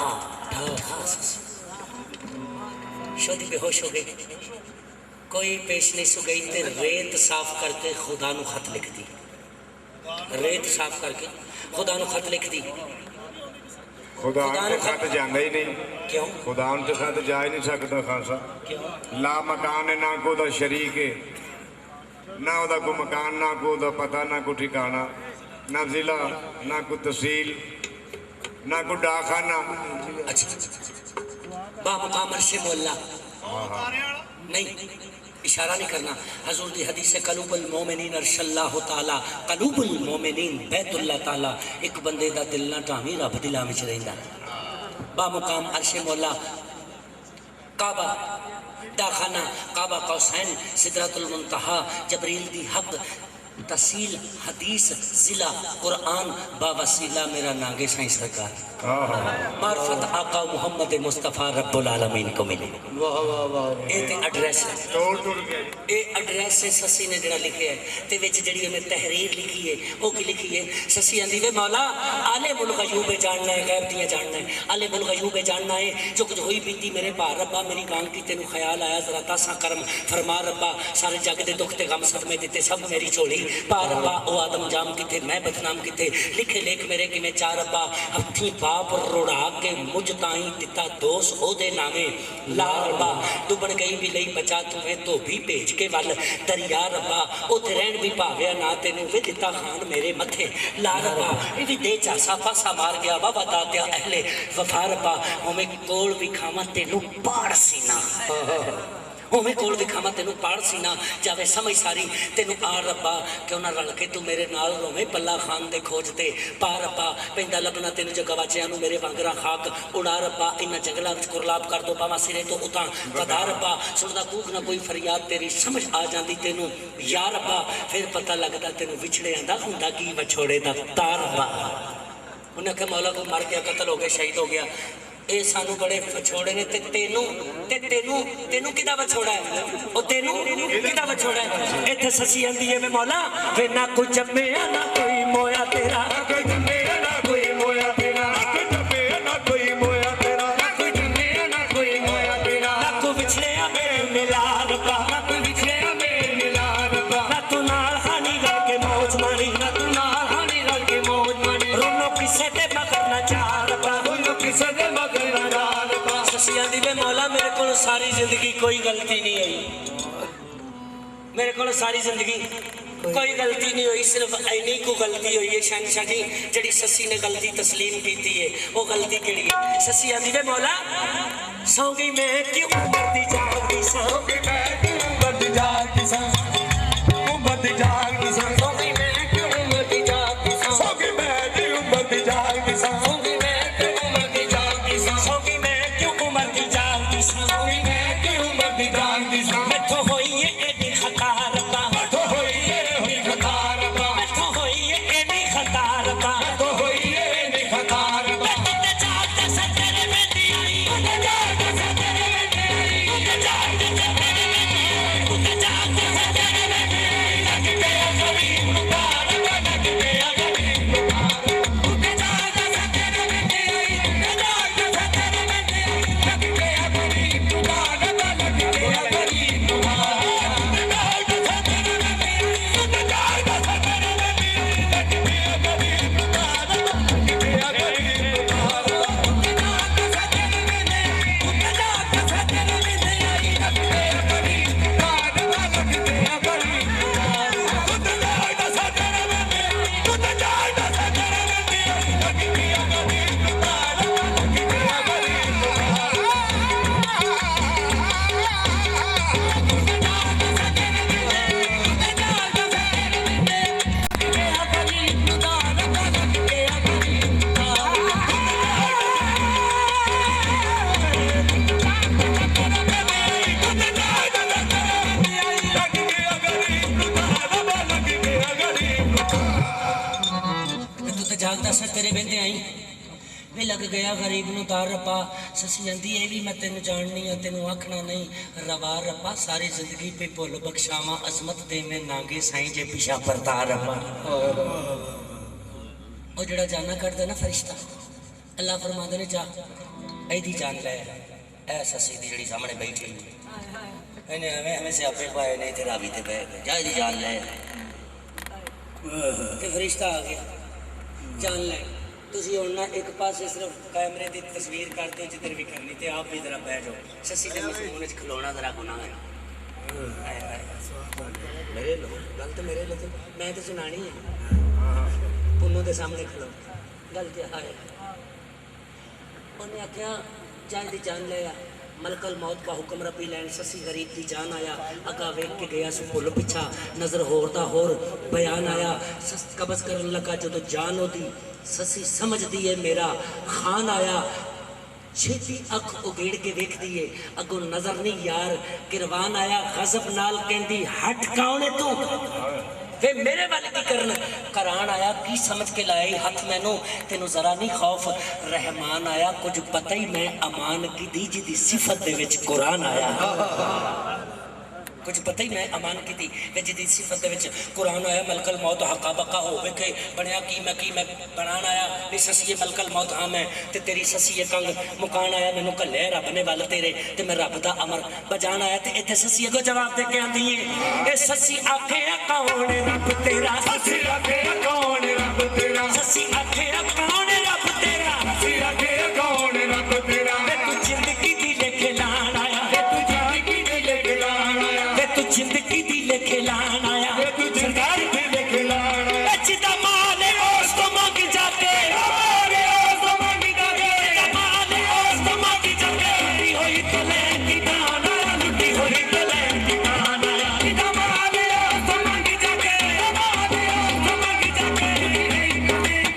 ठा ठा ससी शोदी बेहोश हो गई कोई पेश नहीं सु गई ते रेत साफ करके खुदा नु खत लिख दी रेत साफ करके खुदा नु खत लिख दी खुदा के खत जाता ही नहीं क्यों खुदा के खत जा ही नहीं सकता खासा ला मकान है ना को दा शरीक है ना ओदा को मकान ना को दा पता ना को ठिकाना ना जिला ना को तहसील ना को डाकखाना अच्छा बामुकाम अर्शे मोहल्ला नहीं इशारा नहीं करना हजूर दी हदीस है कलूबुल मोमिनीन अर्शल्लाहु ताला कलूबुल मोमिनीन बैतुल्लाह ताला एक बंदे दा दिल ना ढावी रब दिलां विच रहिंदा बामुकाम अर्शे मौला काबा दाखाना काबा कौसैन सिदरतुल मुंतहा जबरील दी हक तहसील हदीस जिला कुरान बावसीला मेरा नागे साईं सरकार मार्फत आका मोहम्मद मुस्तफा रब्बुल आलमीन को मिले ये ते एड्रेस है तोड़ तोड़ के ये एड्रेस है ससी ने जड़ा लिखे है ते विच जड़ी उन्हें तहरीर लिखी है वो की लिखी है ससी आंदी वे मौला आले मुल गयूब जानना है गैब दियां जानना है आले मुल गयूब जानना है जो कुछ हुई बीती मेरे भार रब्बा मेरी गांग की तेनू ख्याल आया जरा तासा करम फरमा रब्बा सारे जग दे दुख ते गम सदमे दिते सब मेरी झोली पा रब्बा ओ आदम जाम किथे मैं बदनाम किथे लिखे लेख मेरे किवें चार रब्बा हथी बाप रोड़ा के मुझ ताई दिता दोष ओदे नामे ला रब्बा डुबन गई भी लई बचा तुम्हें तो भी भेज के वल दरिया रब्बा उथे रहन भी भाव्या ना तेनू वे दिता खान मेरे मथे ला रब्बा ये भी दे चासा पासा मार गया बाबा दात्या अहले वफा रब्बा हमें कोल भी खावा तेनू पाड़ सीना उमें कोल दिखावा तेनू पाड़ सीना जावे समझ सारी तेनू आ रब्बा क्यों ना रल के तू मेरे नाल रोवे पल्ला खान दे खोजते पा रब्बा पैंदा लगना तेनू जो गवाचिया नू मेरे वांगरा खाक उड़ा रब्बा इन्ना जंगलों विच कुरलाप कर दो पावा सिरे तो उतां वधा रब्बा सुनदा कूक ना कोई फरियाद तेरी समझ आ जाती तेनू या रब्बा फिर पता लगता तेनू विछड़े आंदा हुंदा की वछोड़े दा तार रब्बा उन्हें आख्या मौला को मर गया कतल हो गया शहीद हो गया ये सानू बड़े विछोड़े ने ते तेनू तेनू किदा विछोड़ा है ओ तेनू किदा विछोड़ा है इत्थे ससी आंदी है वे मौला वे ना कोई जम्मे ना कोई मोया तेरा ना कोई जम्मे ना कोई मोया तेरा ना कोई जम्मे ना कोई मोया तेरा ना कोई जम्मे ना कोई मोया तेरा ना कोई विछड़े मेरे मिला रब्बा ना कोई विछड़े मेरे मिला रब्बा ना तू नाल हानी रल के मौज मारी ना तू नाल हानी रल के मौज मारी रोनो किसे ते मगर ना जा रब्बा रोनो किसे ते मौला मेरे को सारी जिंदगी कोई गलती नहीं आई मेरे को सारी जिंदगी कोई गलती नहीं हुई सिर्फ इन्नी को गलती हुई है शहनशाह जी जड़ी ससी ने गलती तस्लीम की है वो गलती केड़ी है ससी आंदी वे मौला सौ गई मैं क्यों मरती जागी सौ गई मैं क्यों मरती जागी सौ मरती जागी सौ गई मैं क्यों मरती जागी सौ गई मैं क्यों मरती जागी सौ आई वे लग गया गरीब नूं तार रब्बा ससी आंदी ये भी मैं तेनू जाननी हाँ तेनू आखना नहीं रवा रब्बा सारी जिंदगी पे भुल बख्शावा अजमत दे में नागे साईं जे पिछा परतार रब्बा ओ जड़ा जाना करदा ना फरिश्ता अल्लाह फरमांदे ने जा ऐदी जान ले ऐ ससी दी जड़ी सामने बैठी इन्हें हमें हमें से आपे पाए नहीं तेरा भी ते बैठ जा ऐदी जान ले ते फरिश्ता आ गया जान ले तुसी हुण ना एक पासे सिर्फ कैमरे की तस्वीर करते हो जिधर भी करनी ते आप भी जरा बैठ जाओ ससी के मजमून च खलोना जरा गुनाह है मेरे लो गल तो मेरे लो मैं तो सुनानी है पुन्नू के सामने खलो गल क्या है उन्हें आख्या जान दी जान लिया मलकल मौत का हुक्म रबी लैन ससी गरीब की जान आया अगा वेख के गया सो भुल पिछा नजर होर दा होर बयान आया सस कबज करन लगा जो जान होती ससी समझ दी है मेरा खान आया छेती अख उगेड़ के वेख दिए अगो नजर नहीं यार किरवान आया गजब नाल कहंदी हट कौन है तू वे मेरे वाले की करन करान आया की समझ के लाए हाथ मैनू तेनू जरा नहीं खौफ रहमान आया कुछ पता ही मैं अमान की दी जिदी सिफत दे विच कुरान आया कुछ पता ही मैं अमान की दी जिदी सिफत दे विच कुरान आया मलकल मौत हका बका होवे के बनया की मैं बनान आया नी ससीए मलकल मौत हाँ मैं ते तेरी ससीए कंग मुकान आया मैनू कल्ले रब ने वल तेरे ते मैं रब दा अमर बजान आया ते इत्थे ससीए को जवाब दे के आंदी है ए ससी आखे कौन रब तेरा ससी आखे कौन रब तेरा ससी आखे कौन रब तेरा ससी आखे कौन रब तेरा वे तू जिंदगी दी लेके लान आया वे तू जिंदगी दी लेके लान आया वे तू जिंदगी दी लेके लान आया वे तू जिंदगी दी लेके लान आया जिदा माल है उस तो मांग जाके हमारे ओस मांगी जाके माल है उस तो मांग जाके लुटी होई तो लैंदी दान आया लुटी होई तो लैंदी दान आया हमारे ओस मांगी जाके हमारे ओस मांगी जाके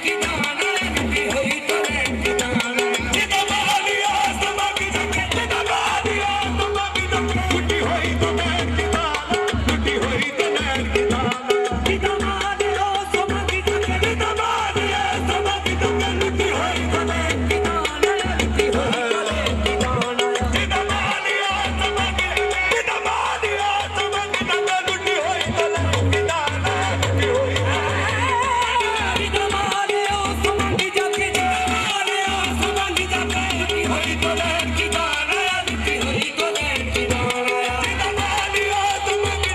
की दान लुटी हुई तो लैंदी दान जिदा माली ओस मांगी जाके जिदा माली ओस मांगी जाके लुटी हुई तो लैंदी दान लुटी हुई तो लैंदी दान जिदा माली ओस मांगी जाके जिदा माली ओस मांगी जाके लुटी हुई तो लैंदी दान लुटी हुई तो लैंदी दान जिदा माली ओस मांगी जिदा माली ओस मांगी जाके लुटी हुई तो लैंदी दान लुटी हुई जिदा माली ओस मांगी जाके जिदा माली ओस मांगी जाके लुटी हुई तो लैंदी दान लुटी हुई तो लैंदी दान जिदा माली ओस मांगी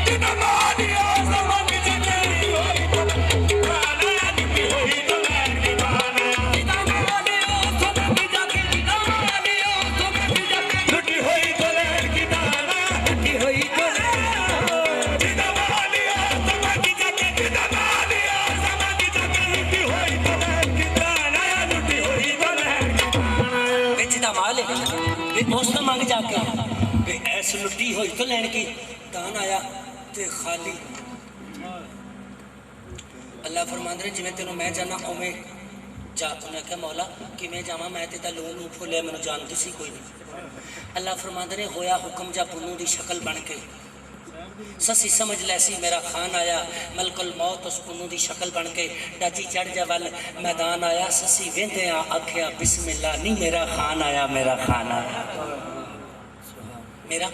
जिदा माली ओस मांगी जाके लुटी हुई तो लैंदी दान लुटी हुई तो लैंदी दान जिदा माली ओस मांगी जाके जिदा माली ओस मांगी जाके लुटी हुई तो लैंदी दान लुटी हुई तो लैंदी जिदा माली ओस मांगी जाके जिदा माली ओस मांगी जाके लुटी हुई तो लैंदी दान लुटी हुई तो लैंदी दान वे जिदा माल है वे उस तो मांग जाके वे ऐस लुटी होई तो लैन की दान आया ते खाली अल्लाह फरमांदे ने जिवें तेनों मैं जाना उवें जा उन्हें क्या मौला कि मैं जावा मैं ते ता लूं फुले मैनू जानती सी कोई नहीं अल्लाह फरमांदे ने होया हुक्म जा पुन्नू दी शक्ल बन के ससी समझ लैसी मेरा खान आया मलकल मौत उस पुन्नू दी शक्ल बन के डाची चढ़ जा वल मैदान आया ससी वेंदे आख्या बिस्मिल्लाह नहीं मेरा खान आया मेरा खान आया मेरा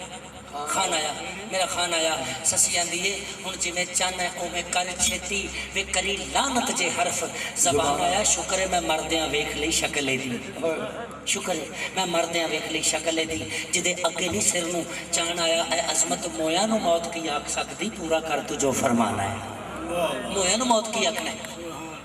खान आया मेरा खान आया ससी आंदी है हुण जिवें चन्न है उवें कर छेती वे करी लानत जे हरफ जबान आया शुक्र है मैं मरदियां वेख लई शक्ल दी शुक्र है मैं मरदियां वेख लई शक्ल दी जिदे अगे नहीं सिर नूं चाण आया ए अजमत मोया नूं मौत की आख सकदी पूरा कर तू जो फरमाना है मोया नूं मौत की आखना है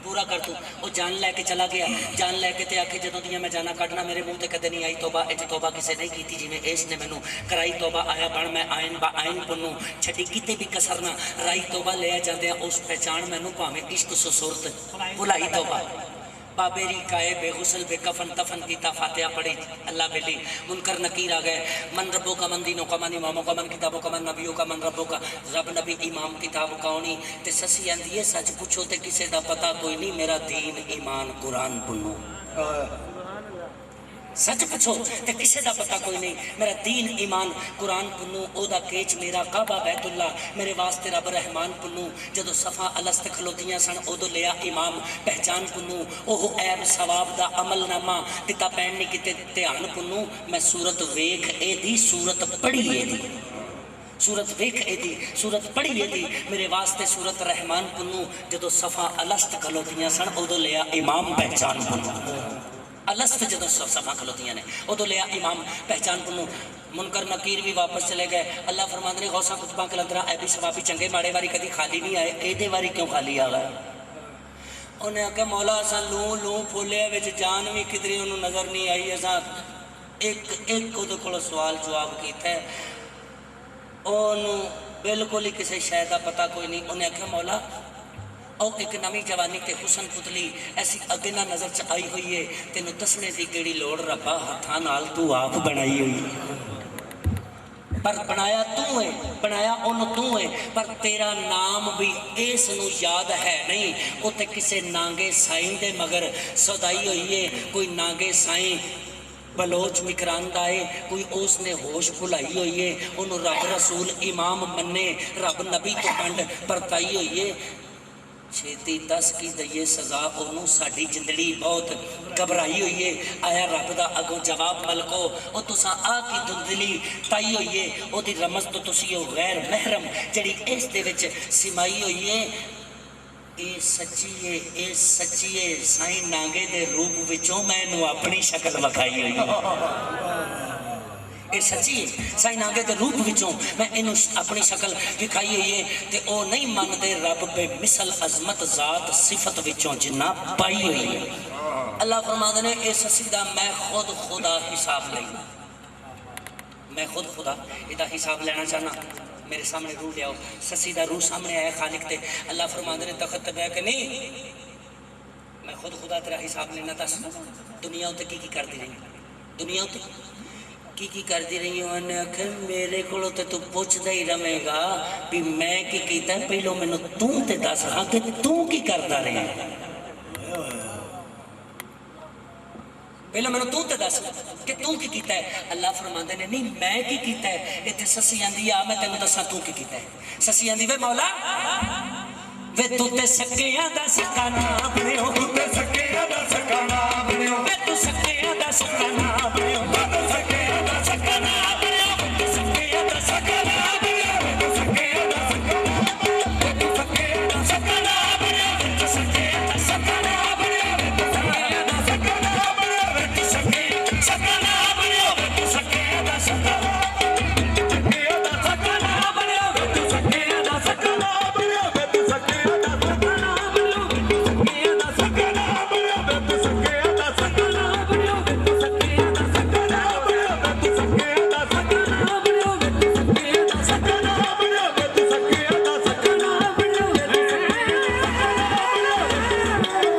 पूरा कर तू वो जान लैके चला गया जान लैके ते आके जदों दियां मैं जाना कढ़ना मेरे मुंह ते कदे नहीं आई तौबा इच तौबा किसे नहीं कीती जिवें इसने मैनू कराई तौबा आया बन मैं आयन बा आयन पुन्नू छड्डी किते भी कसर ना राई तौबा ले जांदे उस पहचान मैनू भावें इश्क सुसुरत भुलाई तौबा बाबेरी काए बेगुसल बेकफन तफन कीता फातिहा पढ़ी अल्लाह बेली मुनकर नकीर आ गए मन रब्बो का मन दीनों का मन इमामों का मन किताबों का मन नबियों का मन रब्बों का रब नबी इमाम किताब कौनी ते ससी आंदी है सच पूछो ते किसे दा पता कोई नहीं मेरा दीन ईमान कुरान पुन्नू सच पुछो ते किसे दा पता कोई नहीं। मेरा दीन ईमान कुरान पुन्नू ओदा केच मेरा काबा बैतुल्ला मेरे वास्ते रब रहमान पुन्नू जदों सफ़ा अलस्त खलोतियां सन उदों लिया इमाम पहचान पुन्नू ओह ऐब सवाब दा अमलनामा दिता पैन नहीं किते ध्यान पुन्नू मैं सूरत वेख एदी सूरत पढ़ी एदी सूरत वेख एदी सूरत पढ़ी एदी मेरे वास्ते सूरत रहमान पुन्नू जदों सफ़ा अलस्त खलोतियां सन उदों लिया इमाम पहचान पुन्नू अलस्त जदों सफ़ा खलोतियां ने उदों लिया इमाम पहचान पुन्नू मुनकर नकीर भी वापस चले गए। अल्लाह फरमांदे ने गौसा कुतबा कलंदरा ऐ भी सवाबी चंगे माड़े वारी कभी खाली नहीं आए एदे वारी क्यों खाली आ गए। उन्हें आख्या मौला असा लू लू फुलिया विच जान भी किधरे उन्होंने नज़र नहीं आई। असा एक एक उहदे कोलों सवाल जवाब किया ओनू बिल्कुल ही किसी शय का पता कोई नहीं। उन्हें आख्या मौला और एक नवी जवानी ते हुसन पुतली ऐसी अगे ना नज़र च आई हुई है तेनों दसने की केड़ी लोड़ रब्बा हत्थां नाल तू आप बनाई हुई पर बनाया तू है बनाया उन्हों तू है पर तेरा नाम भी इस नू याद है नहीं। उत्ते किसे नांगे साईं दे मगर सौदाई हुई है कोई नांगे साईं बलोच मिकरांदा है कोई उसने होश भुलाई हुई है उन्होंने रब रसूल इमाम मन्ने रब नबी तो पंड परताई हुई है। छेती दस की दईए सजा ओनू साडी जिंदड़ी बहुत घबराई हुई है। आया रब दा अगों जवाब मलको ओ तुसा आ की धुंधली ताई हुई है ओदी रमज तो तुसी ओ गैर महरम जड़ी इस दे विच सिमाई हुई है। ए सच्ची है साईं नांगे दे रूप विचों मैनू अपनी शक्ल विखाई हुई है। ये सच्ची है साईं नांगे के रूप विचों मैं इनू अपनी शक्ल दिखाई हुई है ते ओ नहीं मनते रब बे मिसल अजमत जात सिफत विचों जिन्ना पाई हुई है। अल्लाह फरमाते ने इस सच्ची दा मैं खुद खुदा हिसाब लेना मैं खुद खुदा इदा हिसाब लेना चाहना। मेरे सामने रूह लियाओ सच्ची दा रूह सामने आया खालिक ते अल्लाह फरमाते ने तखत ते बैठ के नहीं मैं खुद खुदा तेरा हिसाब लेना। दस दुनिया उत्ते की करती रही दुनिया उत्ते की करती रही हूँ आखिर मेरे को तू पुछदा ही रवेगा भी मैं की कीता पहलो मैनू तू ते दस हाँ कि तू की करता रहा पहले मैनू तू ते दस कि तू की कीता है। अल्लाह फरमांदे ने नहीं मैं की कीता है। इत्थे ससी आंदी आ मैं तेनू दसा तू की कीता है। ससी आंदी वे मौला वे तू ते सक्कियां दा सक्का ना बनियो तू ते सक्कियां दा सक्का ना बनियो वे तू सक्कियां दा सक्का ना बनियो तू सक्कियां दा सक्का ना बनियो तू सक्कियां दा सक्का ना बनियो तू सक्कियां दा सक्का ना बनियो तू सक्कियां दा सक्का ना बनियो तू सक्कियां दा सक्का ना बनियो तू सक्कियां दा सक्का ना बनियो तू सक्कियां दा सक्का ना बनियो तू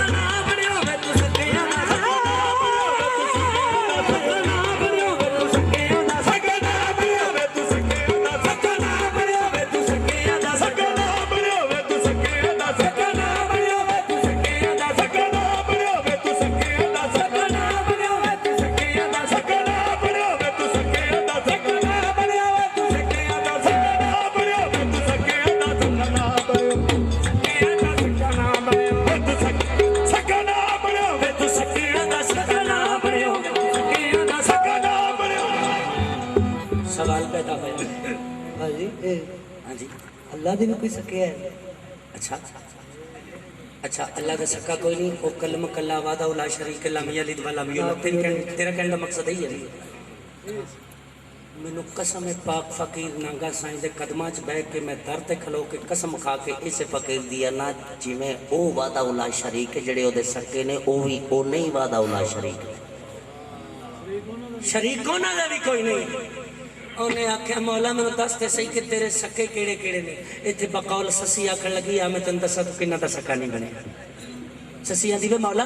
सक्कियां दा सक्का ना अल्लाह भी कोई सके है। अच्छा अच्छा अल्लाह का सक्का कोई नहीं वो कलम कल्ला वादा उला शरीक लम यलिद वलम यूलद तेरा कहने का मकसद ही है। मैनू कसम है पाक फकीर नांगा साईं दे कदमां च बैठ के मैं दर ते खलो के कसम खा के इस फकीर दिया ना जिवें ओ वादा उला शरीक जड़े ओदे सक्के ने ओ भी ओ नहीं वादा उला शरीक शरीक होना दा भी कोई नहीं। उन्हें आख्या मौला मैं दस तो सही कि तेरे सक्के केड़े केड़े ने। इतने बकौल ससी आखन लगी आ मैं तेन दसा तू कि सक्का नहीं बने। ससी आंदी वे मौला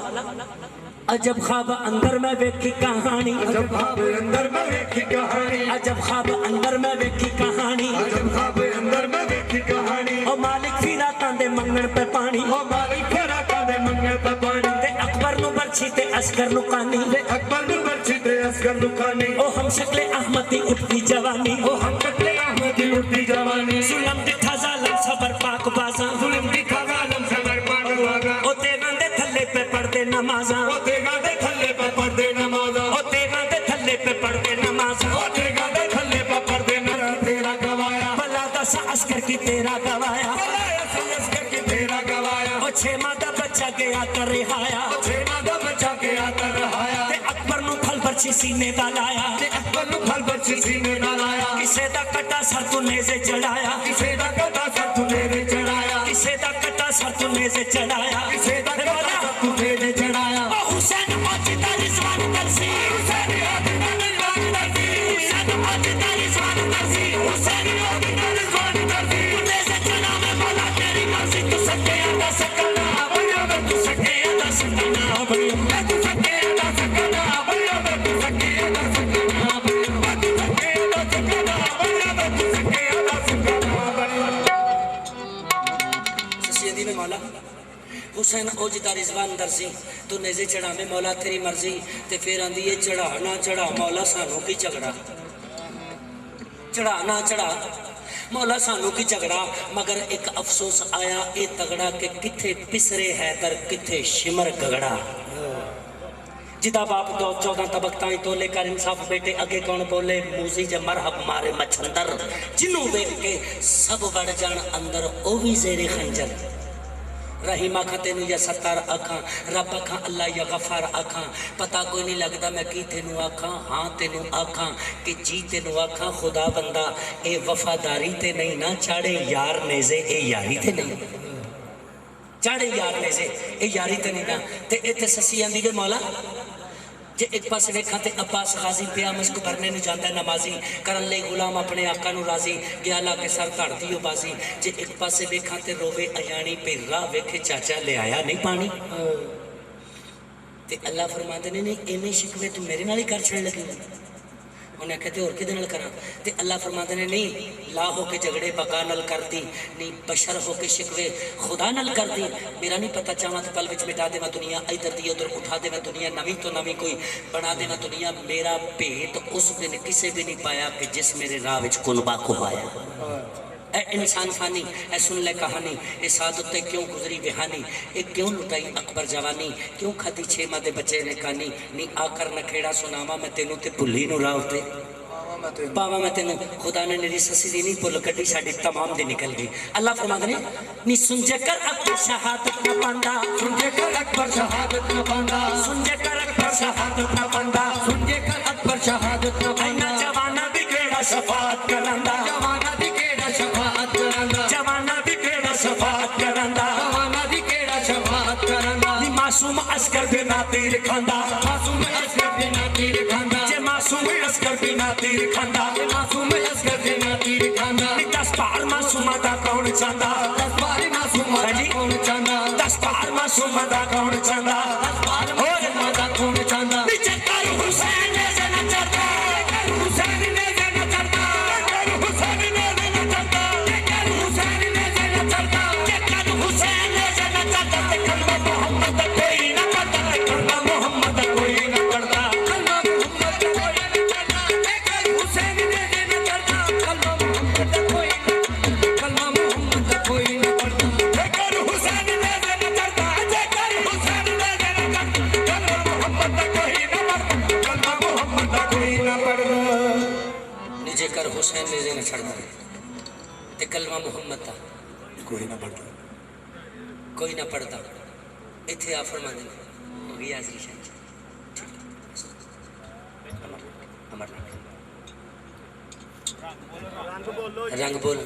अजब ख्वाब अंदर में वेखी कहानी, अजब ख्वाब अंदर में वेखी कहानी, अजब ख्वाब अंदर में वेखी कहानी, अजब ख्वाब अंदर में वेखी कहानी। ओ मालिक फिर रातां दे मंगण पे पानी, ओ मालिक फिर रातां दे मंगण पे पानी। ते अकबर नु बरछी ते असगर नु कानी, ते अकबर नु बरछी ते असगर नु कानी। ओ हम शक्ले अहमद दी उठती जवानी, ओ हम शक्ले अहमद दी उठती जवानी। जुल्म दिखा जालम सबर पाक बाजा, जुल्म दिखा जालम सबर पाक बाजा। ओ तेगां दे थल्ले पे पढ़दे नमाज़ां, ओ तेगां दे थल्ले पे पढ़दे नमाज़ां, ओ तेगां दे थल्ले पे पढ़दे नमाज़ां, ओ तेगां दे थल्ले पे पढ़दे नमाज़ां। तेरा गवाया भला दस अस्कर की तेरा गवाया, भला असकर की तेरा गवाया। ओ 6 माह दा बच्चा गया कर रिहाया, ओ 6 माह दा बच्चा गया कर रहाया। ते अकबर नु फल बरछी सीने दा लाया, ते अकबर नु फल बरछी सीने दा लाया। किसे दा कटा सर तू नेज़े चढ़ाया, किसे दा कटा सर तू नेज़े चढ़ाया, किसे दा कटा सर तू नेज़े चढ़ाया, किसे दा कटा सर तू नेज़े चढ़ाया। ओ हुसैन मौजूदा रिजवान तरसी, हुसैन मौजूदा रिजवान तरसी, हुसैन मौजूदा रिजवान तरसी, हुसैन मौजूदा रिजवान तरसी। नेज़े चढ़ा में मौला तेरी मर्ज़ी, तू सके अदा सकना भैया मैं तू सके अदा सकना भैया मैं तू सके अदा सकना भैया मैं तू सके अदा सकना भैया मैं तू सके अदा सकना भैया मैं तू सके अदा सकना। सैयदी में मौला हुसैन ओजदा रिजवान दरसी, तू नेज़े चढ़ा में मौला तेरी मर्जी। ते फिर आंदी है चढ़ा ना चढ़ा मौला सानू की झगड़ा, चढ़ा ना चढ़ा मौला सानू की झगड़ा। मगर एक अफसोस आया ए तगड़ा कि किथे पिसरे हैदर किथे शिमर गगड़ा। जिदा बाप दो 14 तबकता तो लेकर इंसाफ बेटे अगे कौन बोले, मूजी जे मरहब मारे मछंदर, जिन्हों देख के सब बढ़ जान अंदर ओ भी जेरे खंजर। रहीम आखा तेनू या सत्तार आखा, रब आखा अल्लाह या गफार आखा, पता कोई नहीं लगता मैं की तेनू आखा, हाँ तेनू आखा कि जी तेनू आखा खुदा बंदा ए वफादारी ते नहीं ना चाड़े यार नेज़े ए यारी ते नहीं, चाड़े यार नेज़े ए यारी ते नहीं ना। ते इत्थे ससी आंदी वे मौला जे एक पास वेखा ते अब्बास गाजी पिया मस्क भरने नु जांदा नमाजी, करन ले गुलाम अपने आका नु राजी, गया ला के सर धड़ दी बाजी। जे एक पासे वेखा ते रोवे अयानी, पेरा वेखे चाचा ले आया नहीं पानी। ते अल्लाह फरमाते ने नहीं इन्ने शिकवे तू मेरे नाल ही कर छड़ लगी, उन्हें कहते और किदे नाल करा। ते अल्लाह फरमाते ने नहीं ला हो के झगड़े बका नल कर दी, नहीं बशर हो के शिकवे खुदा नल कर दी। मेरा नहीं पता चाहवा तो पल विच मिटा देवा दुनिया, इधर दी उधर उठा देवा दुनिया, नवी तो नवी कोई बना देवा दुनिया। मेरा भेद उस दिन किसे भी नहीं पाया कि जिस मेरे राह विच कुनबा को आया। ए इंसान फानी ए सुन ले कहानी, ए सादत क्यों गुजरी बेहानी, ए क्यों लुटाई अकबर जवानी, क्यों खाती 6 माह दे बच्चे ने कानी। नी आकर नखेड़ा सुनावा मैं तेनू ते भुल्ली नू राह उते पावा मैं तेनू, खुदा ने मेरी ससी दी नहीं भुल कड्डी साडी तमाम दी निकल गई। अल्लाह फरमाते ने नी सुन जे कर अकबर शहादत न पांदा, सुन जे कर अकबर शहादत न पांदा, सुन जे कर अकबर शहादत न पांदा, सुन जे कर अकबर शहादत न पांदा। ऐना जवाना भी केड़ा शफाअत करंदा, जवाना दी केड़ा शफाअत करंदा, जवाना भी केड़ा शफाअत करंदा, जवाना दी केड़ा शफाअत करंदा। नी मासूम अस्कर बिना तीर खांदा, मासूम असगर बिना तीर खांदा, जे मासूम अस्कर बिना तीर खांदा, मासूम असगर बिना तीर खांदा। 10 पार मासूमा दा कौन चांदा, 10 बार मासूम दा कौन चांदा, 10 पार मासूमा दा कौन चांदा। 10 बार मासूम दा कौन चांदा। कर हुसैन ने जना चढ़ता, कर हुसैन ने जना चढ़ता, कर हुसैन ने जना चढ़ता, कर हुसैन ने जना चढ़ता, कर हुसैन ने जना चढ़ता। ते कलमा मोहम्मद कोई ना पढ़ता, ते कलमा मोहम्मद कोई ना पढ़ता, कलमा मोहम्मद कोई ना पढ़ता, कर हुसैन ने जना चढ़ता। कलमा मोहम्मद कोई ना, कलमा मोहम्मद कोई ना पढ़ता, कर हुसैन ने जना चढ़ता, कर हुसैन ने जना चढ़ता, कलमा मोहम्मद कोई ना पढ़ता, कलमा मोहम्मद कोई ना पढ़ता। निजे कर हुसैन ने जना चढ़ता, ते कलमा मोहम्मद दा कोई ना पढ़ता, कोई ना पढ़ता। इथे आ फरमाते हो गई हाजरी शाह अमर रंग बोल